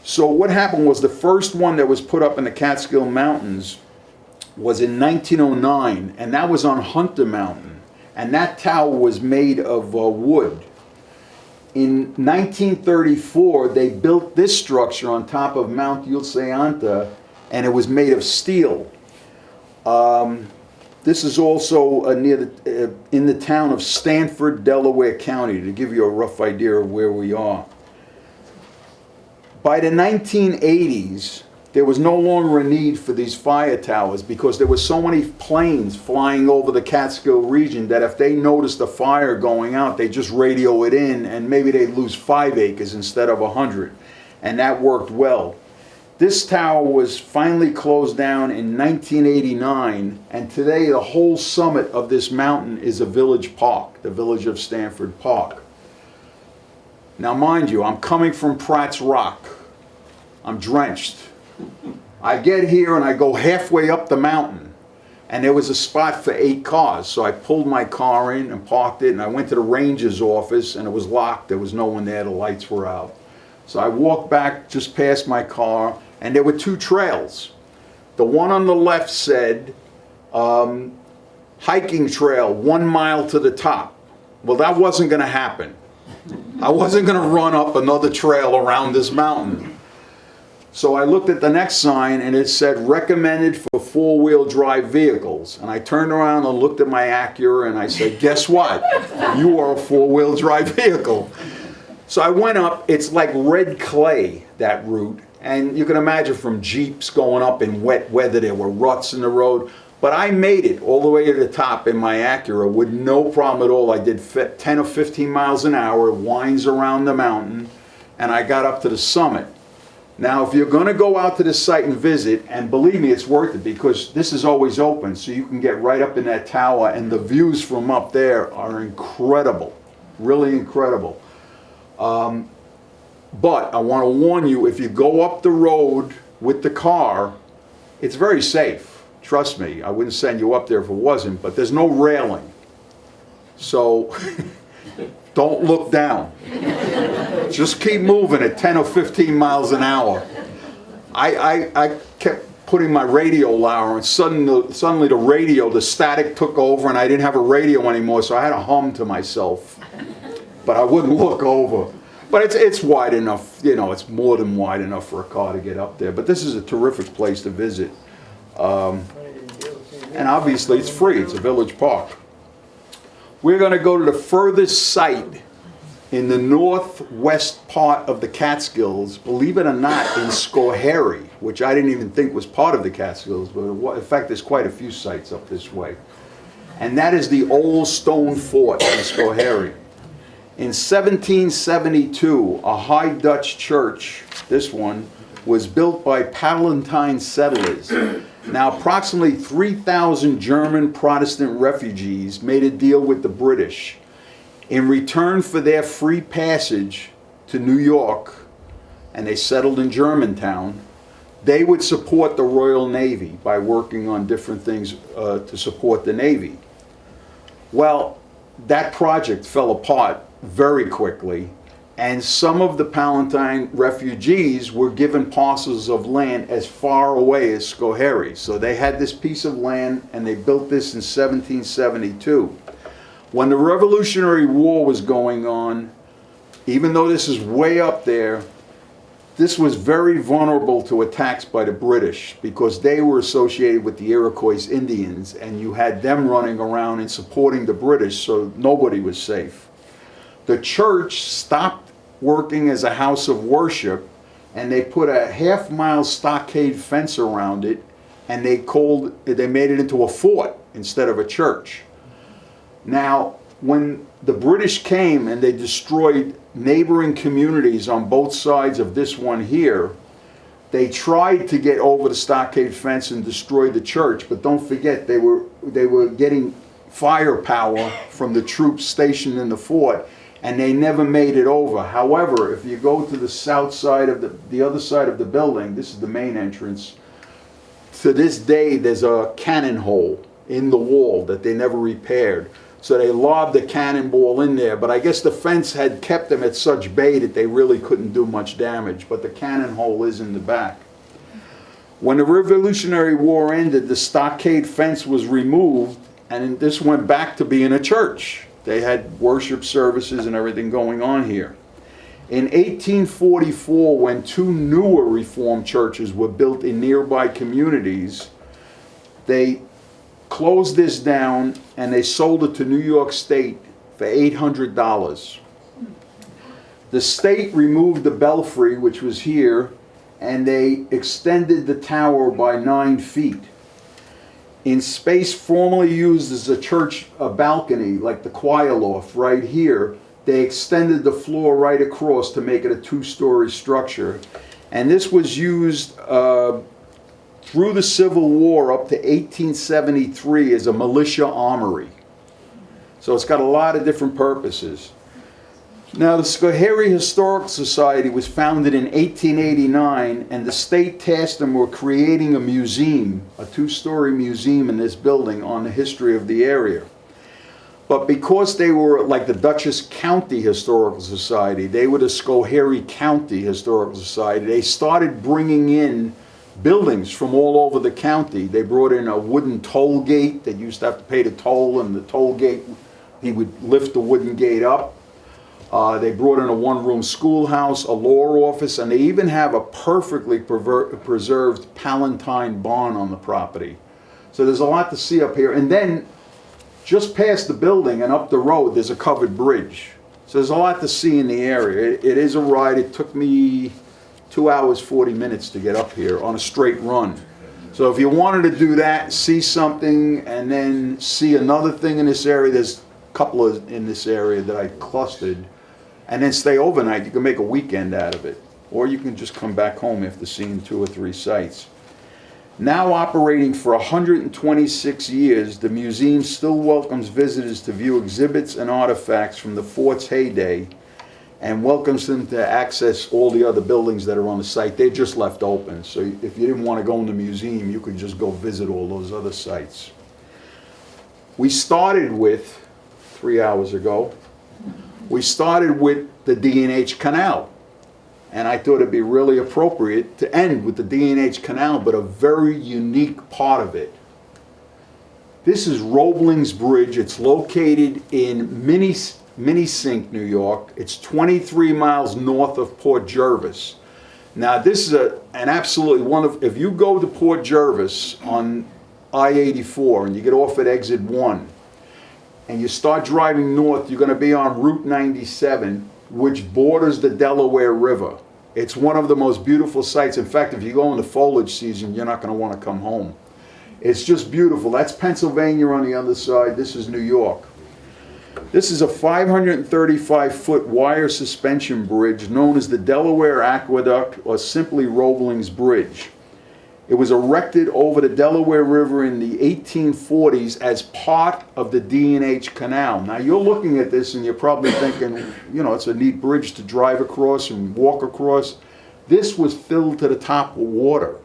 So what happened was the first one that was put up in the Catskill Mountains was in 1909, and that was on Hunter Mountain. And that tower was made of wood. In 1934, they built this structure on top of Mount Yulseanta, and it was made of steel. This is also in the town of Stanford, Delaware County, to give you a rough idea of where we are. By the 1980s, there was no longer a need for these fire towers, because there were so many planes flying over the Catskill region that if they noticed a fire going out, they just radio it in, and maybe they'd lose 5 acres instead of 100. And that worked well. This tower was finally closed down in 1989, and today the whole summit of this mountain is a village park, the village of Stanford Park. Now mind you, I'm coming from Pratt's Rock. I'm drenched. I get here and I go halfway up the mountain, and there was a spot for 8 cars. So I pulled my car in and parked it, and I went to the ranger's office, and it was locked. There was no one there. The lights were out. So I walked back just past my car, and there were 2 trails. The one on the left said, hiking trail 1 mile to the top. Well, that wasn't going to happen. I wasn't going to run up another trail around this mountain. So I looked at the next sign, and it said recommended for 4-wheel drive vehicles. And I turned around and looked at my Acura, and I said, guess what? You are a 4-wheel drive vehicle. So I went up. It's like red clay, that route. And you can imagine from Jeeps going up in wet weather, there were ruts in the road. But I made it all the way to the top in my Acura with no problem at all. I did 10 or 15 miles an hour, winds around the mountain, and I got up to the summit. Now, if you're going to go out to this site and visit, and believe me, it's worth it, because this is always open, so you can get right up in that tower, and the views from up there are incredible, really incredible. But I want to warn you, if you go up the road with the car, it's very safe. Trust me, I wouldn't send you up there if it wasn't, but there's no railing. So don't look down. Just keep moving at 10 or 15 miles an hour. I kept putting my radio louder, and suddenly the radio, the static took over, and I didn't have a radio anymore, so I had to hum to myself. But I wouldn't look over. But it's wide enough, you know, it's more than wide enough for a car to get up there. But this is a terrific place to visit. And obviously it's free, it's a village park. We're going to go to the furthest site in the northwest part of the Catskills, believe it or not, in Schoharie, which I didn't even think was part of the Catskills, but in fact there's quite a few sites up this way. And that is the old stone fort in Schoharie. In 1772, a High Dutch church, this one, was built by Palatine settlers. Now, approximately 3,000 German Protestant refugees made a deal with the British. In return for their free passage to New York, and they settled in Germantown, they would support the Royal Navy by working on different things to support the Navy. Well, that project fell apart very quickly, and some of the Palatine refugees were given parcels of land as far away as Schoharie. So they had this piece of land, and they built this in 1772. When the Revolutionary War was going on, even though this is way up there, this was very vulnerable to attacks by the British, because they were associated with the Iroquois Indians, and you had them running around and supporting the British, so nobody was safe. The church stopped working as a house of worship, and they put a half-mile stockade fence around it, and they made it into a fort instead of a church. Now, when the British came and they destroyed neighboring communities on both sides of this one here, they tried to get over the stockade fence and destroy the church, but don't forget, they were getting firepower from the troops stationed in the fort, and they never made it over. However, if you go to the south side of the other side of the building, this is the main entrance, to this day there's a cannon hole in the wall that they never repaired. So they lobbed a cannonball in there, but I guess the fence had kept them at such bay that they really couldn't do much damage, but the cannon hole is in the back. When the Revolutionary War ended, the stockade fence was removed, and this went back to being a church. They had worship services and everything going on here. In 1844, when 2 newer Reformed churches were built in nearby communities, they closed this down and they sold it to New York State for $800. The state removed the belfry, which was here, and they extended the tower by 9 feet. In space formerly used as a church balcony, like the choir loft right here, they extended the floor right across to make it a 2-story structure. And this was used through the Civil War up to 1873 as a militia armory. So it's got a lot of different purposes. Now, the Schoharie Historical Society was founded in 1889, and the state tasked them with creating a museum, a two-story museum in this building on the history of the area. But because they were like the Dutchess County Historical Society, they were the Schoharie County Historical Society, they started bringing in buildings from all over the county. They brought in a wooden toll gate that used to have to pay the toll, and the toll gate, he would lift the wooden gate up. They brought in a one-room schoolhouse, a law office, and they even have a perfectly preserved Palatine barn on the property. So there's a lot to see up here. And then just past the building and up the road, there's a covered bridge. So there's a lot to see in the area. It is a ride. It took me 2 hours, 40 minutes to get up here on a straight run. So if you wanted to do that, see something, and then see another thing in this area, there's a couple of in this area that I clustered, and then stay overnight, you can make a weekend out of it. Or you can just come back home after seeing 2 or 3 sites. Now operating for 126 years, the museum still welcomes visitors to view exhibits and artifacts from the fort's heyday, and welcomes them to access all the other buildings that are on the site. They're just left open, so if you didn't want to go in the museum, you could just go visit all those other sites. We started with, 3 hours ago, we started with the D&H Canal. And I thought it'd be really appropriate to end with the D&H Canal, but a very unique part of it. This is Roebling's Bridge. It's located in Minisink, New York. It's 23 miles north of Port Jervis. Now this is an absolutely wonderful, if you go to Port Jervis on I-84 and you get off at exit 1, and you start driving north, you're going to be on Route 97, which borders the Delaware River. It's one of the most beautiful sights. In fact, if you go in the foliage season, you're not going to want to come home. It's just beautiful. That's Pennsylvania on the other side. This is New York. This is a 535-foot wire suspension bridge known as the Delaware Aqueduct, or simply Roebling's Bridge. It was erected over the Delaware River in the 1840s as part of the D&H Canal. Now you're looking at this and you're probably thinking, you know, it's a neat bridge to drive across and walk across. This was filled to the top with water.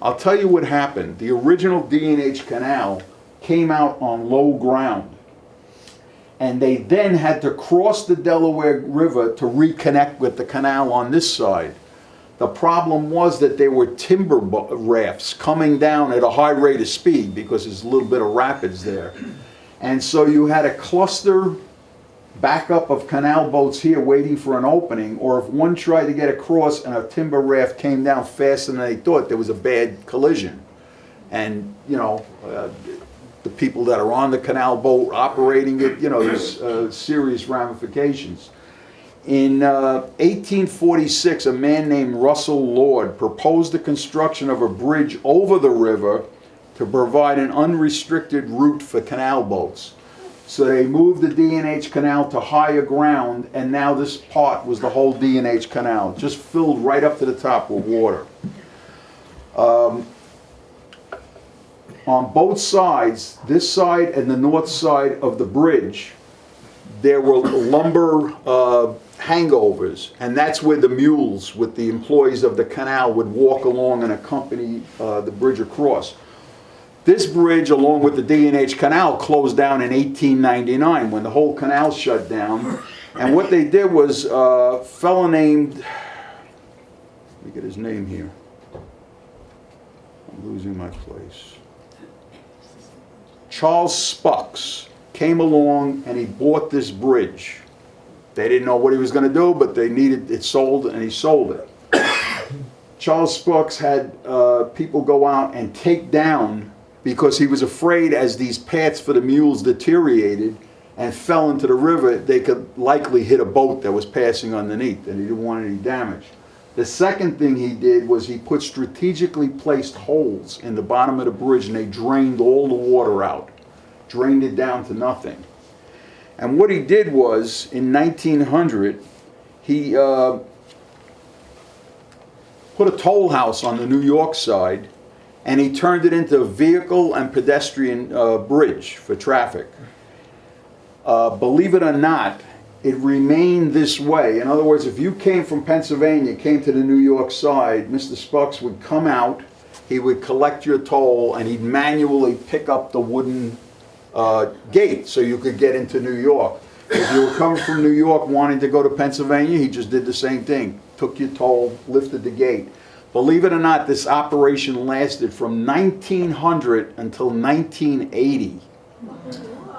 I'll tell you what happened. The original D&H Canal came out on low ground, and they then had to cross the Delaware River to reconnect with the canal on this side. The problem was that there were timber rafts coming down at a high rate of speed because there's a little bit of rapids there. And so you had a cluster backup of canal boats here waiting for an opening, or if one tried to get across and a timber raft came down faster than they thought, there was a bad collision. And, you know, the people that are on the canal boat operating it, you know, there's serious ramifications. In 1846, a man named Russell Lord proposed the construction of a bridge over the river to provide an unrestricted route for canal boats. So they moved the D&H Canal to higher ground, and now this part was the whole D&H Canal, just filled right up to the top with water. On both sides, this side and the north side of the bridge, there were lumber hangovers, and that's where the mules with the employees of the canal would walk along and accompany the bridge across. This bridge, along with the D&H Canal, closed down in 1899 when the whole canal shut down. And what they did was a fellow named, let me get his name here, I'm losing my place, Charles Spucks came along and he bought this bridge. They didn't know what he was going to do, but they needed it sold, and he sold it. Charles Spucks had people go out and take down, because he was afraid as these paths for the mules deteriorated and fell into the river, they could likely hit a boat that was passing underneath, and he didn't want any damage. The second thing he did was he put strategically placed holes in the bottom of the bridge, and they drained all the water out, drained it down to nothing. And what he did was, in 1900, he put a toll house on the New York side, and he turned it into a vehicle and pedestrian bridge for traffic. Believe it or not, it remained this way. In other words, if you came from Pennsylvania, came to the New York side, Mr. Spucks would come out, he would collect your toll, and he'd manually pick up the wooden gate so you could get into New York. If you were coming from New York wanting to go to Pennsylvania, he just did the same thing. Took your toll, lifted the gate. Believe it or not, this operation lasted from 1900 until 1980.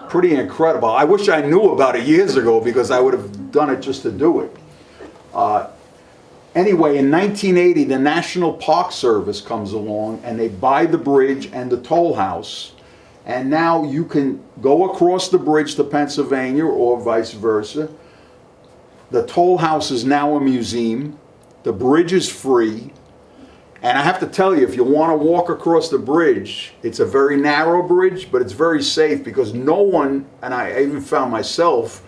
Pretty incredible. I wish I knew about it years ago because I would have done it just to do it. Anyway, in 1980, the National Park Service comes along and they buy the bridge and the toll house. And now you can go across the bridge to Pennsylvania or vice versa. The toll house is now a museum. The bridge is free. And I have to tell you, if you want to walk across the bridge, it's a very narrow bridge, but it's very safe because no one, and I even found myself,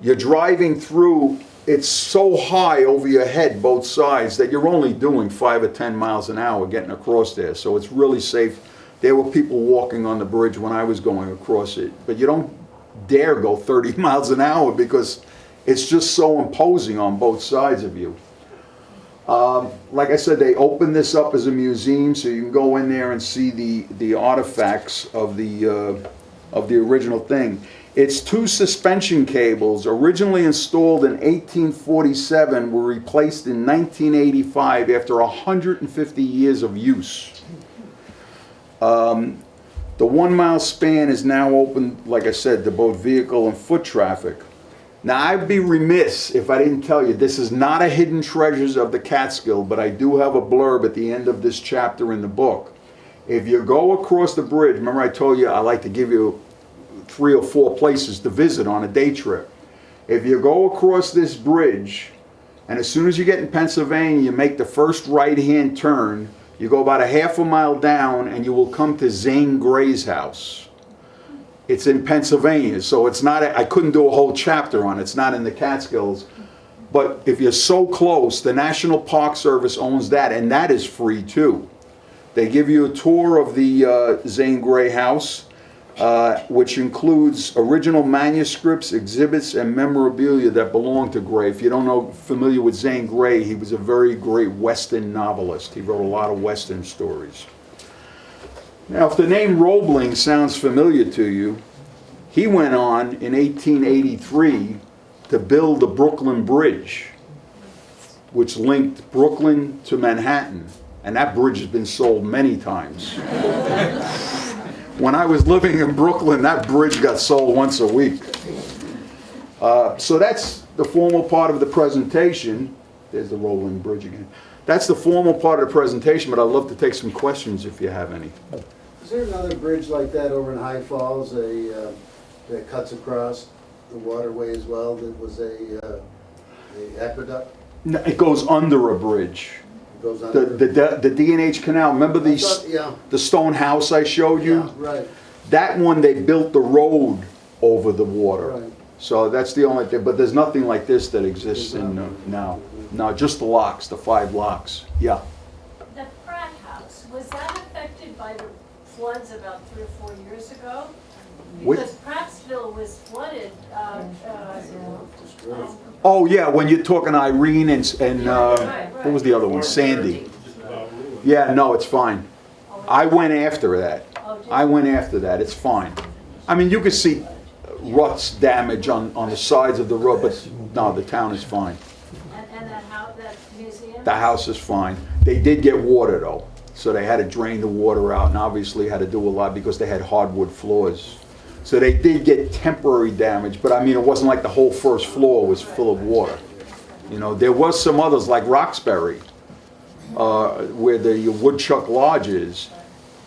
you're driving through, it's so high over your head, both sides, that you're only doing 5 or 10 miles an hour getting across there. So it's really safe. There were people walking on the bridge when I was going across it, but you don't dare go 30 miles an hour because it's just so imposing on both sides of you. Like I said, they opened this up as a museum, so you can go in there and see the artifacts of the original thing. Its 2 suspension cables, originally installed in 1847, were replaced in 1985 after 150 years of use. The 1 mile span is now open, like I said, to both vehicle and foot traffic. Now, I'd be remiss if I didn't tell you, this is not a hidden treasures of the Catskill, but I do have a blurb at the end of this chapter in the book. If you go across the bridge, remember I told you I like to give you 3 or 4 places to visit on a day trip. If you go across this bridge, and as soon as you get in Pennsylvania, you make the first right-hand turn, you go about a half a mile down, and you will come to Zane Gray's house. It's in Pennsylvania, so it's not, I couldn't do a whole chapter on it. It's not in the Catskills. But if you're so close, the National Park Service owns that, and that is free too. They give you a tour of the Zane Grey house, which includes original manuscripts, exhibits, and memorabilia that belong to Grey. If you don't know, familiar with Zane Grey, he was a very great Western novelist. He wrote a lot of Western stories. Now, if the name Roebling sounds familiar to you, he went on in 1883 to build the Brooklyn Bridge, which linked Brooklyn to Manhattan. And that bridge has been sold many times. When I was living in Brooklyn, that bridge got sold once a week. So that's the formal part of the presentation. There's the Roebling Bridge again. That's the formal part of the presentation, but I'd love to take some questions if you have any. Is there another bridge like that over in High Falls, that cuts across the waterway as well, that was a aqueduct? No, it goes under a bridge. It goes under? The D&H Canal, remember I thought, yeah. the stone house I showed you? Yeah, right. That one, they built the road over the water. Right. So that's the only thing, but there's nothing like this that exists in now. No, just the locks, the 5 locks. Yeah. The Pratt House, was that affected by the floods about 3 or 4 years ago? Because Prattsville was flooded. Oh yeah, when you're talking Irene and right. what was the other one? Sandy. Yeah, no, it's fine. I went after that. I went after that. It's fine. I mean, you could see ruts, damage on the sides of the road, but no, the town is fine. And that house, that museum? The house is fine. They did get water though, so they had to drain the water out, and obviously had to do a lot because they had hardwood floors. So they did get temporary damage, but I mean, it wasn't like the whole first floor was full of water. You know, there was some others like Roxbury, where the Woodchuck Lodge is.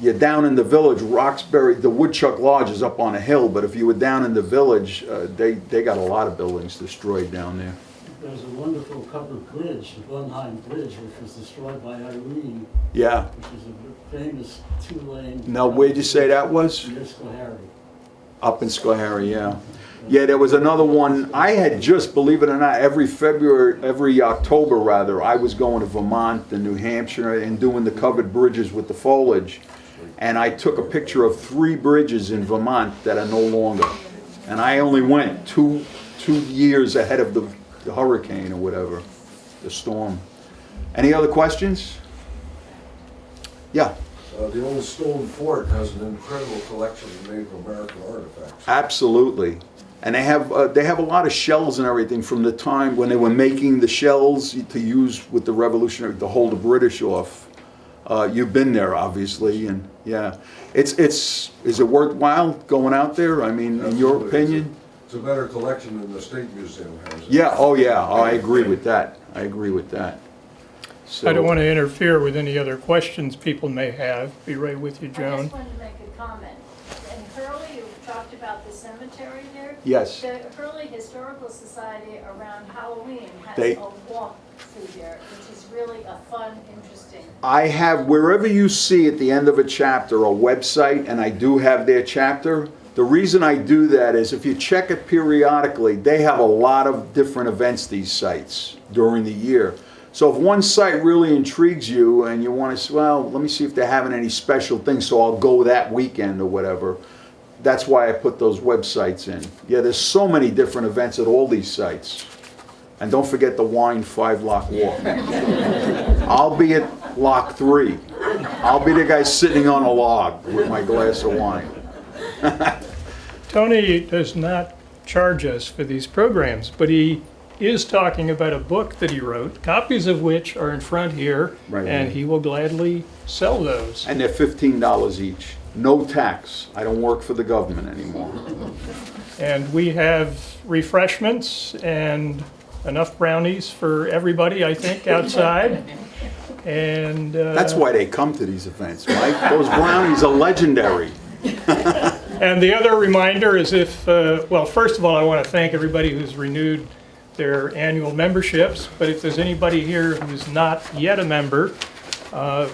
You're down in the village, Roxbury, the Woodchuck Lodge is up on a hill, but if you were down in the village, they got a lot of buildings destroyed down there. There's a wonderful covered bridge, the Blenheim Bridge, which was destroyed by Irene, Yeah. which is a famous 2-lane. Now, where'd you say that was? Near Schoharie. Up in Schoharie, yeah. Yeah, there was another one. I had just, believe it or not, every October rather, I was going to Vermont and New Hampshire and doing the covered bridges with the foliage. And I took a picture of 3 bridges in Vermont that are no longer. And I only went two years ahead of the hurricane or whatever, the storm. Any other questions? Yeah. The old stone fort has an incredible collection of Native American artifacts. Absolutely. And they have a lot of shells and everything from the time when they were making the shells to use with the Revolutionary to hold the British off. You've been there, obviously, and yeah, is it worthwhile going out there? I mean, in your opinion? It's a better collection than the State Museum has. Yeah. Oh, yeah. Oh, I agree with that. I agree with that. So, I don't want to interfere with any other questions people may have. Be right with you, I Joan. just wanted to make a comment. In Hurley, you talked about the cemetery there. Yes. The Hurley Historical Society around Halloween has They- a walk through there, which is really a fun, interesting. I have, wherever you see at the end of a chapter, a website, and I do have their chapter. The reason I do that is if you check it periodically, they have a lot of different events, these sites, during the year. So if one site really intrigues you and you want to, well, let me see if they're having any special things, so I'll go that weekend or whatever. That's why I put those websites in. Yeah, there's so many different events at all these sites. And don't forget the wine 5-lock walk. I'll be at lock 3. I'll be the guy sitting on a log with my glass of wine. Tony does not charge us for these programs, but he is talking about a book that he wrote, copies of which are in front here, Right. and he will gladly sell those. And they're $15 each. No tax. I don't work for the government anymore. And we have refreshments and enough brownies for everybody, I think, outside. And That's why they come to these events, Mike. Those brownies are legendary. and the other reminder is well, first of all, I want to thank everybody who's renewed their annual memberships, but if there's anybody here who's not yet a member,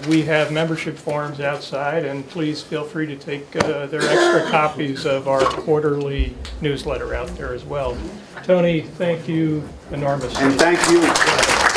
we have membership forms outside, and please feel free to take their extra copies of our quarterly newsletter out there as well. Tony, thank you enormously. And thank you.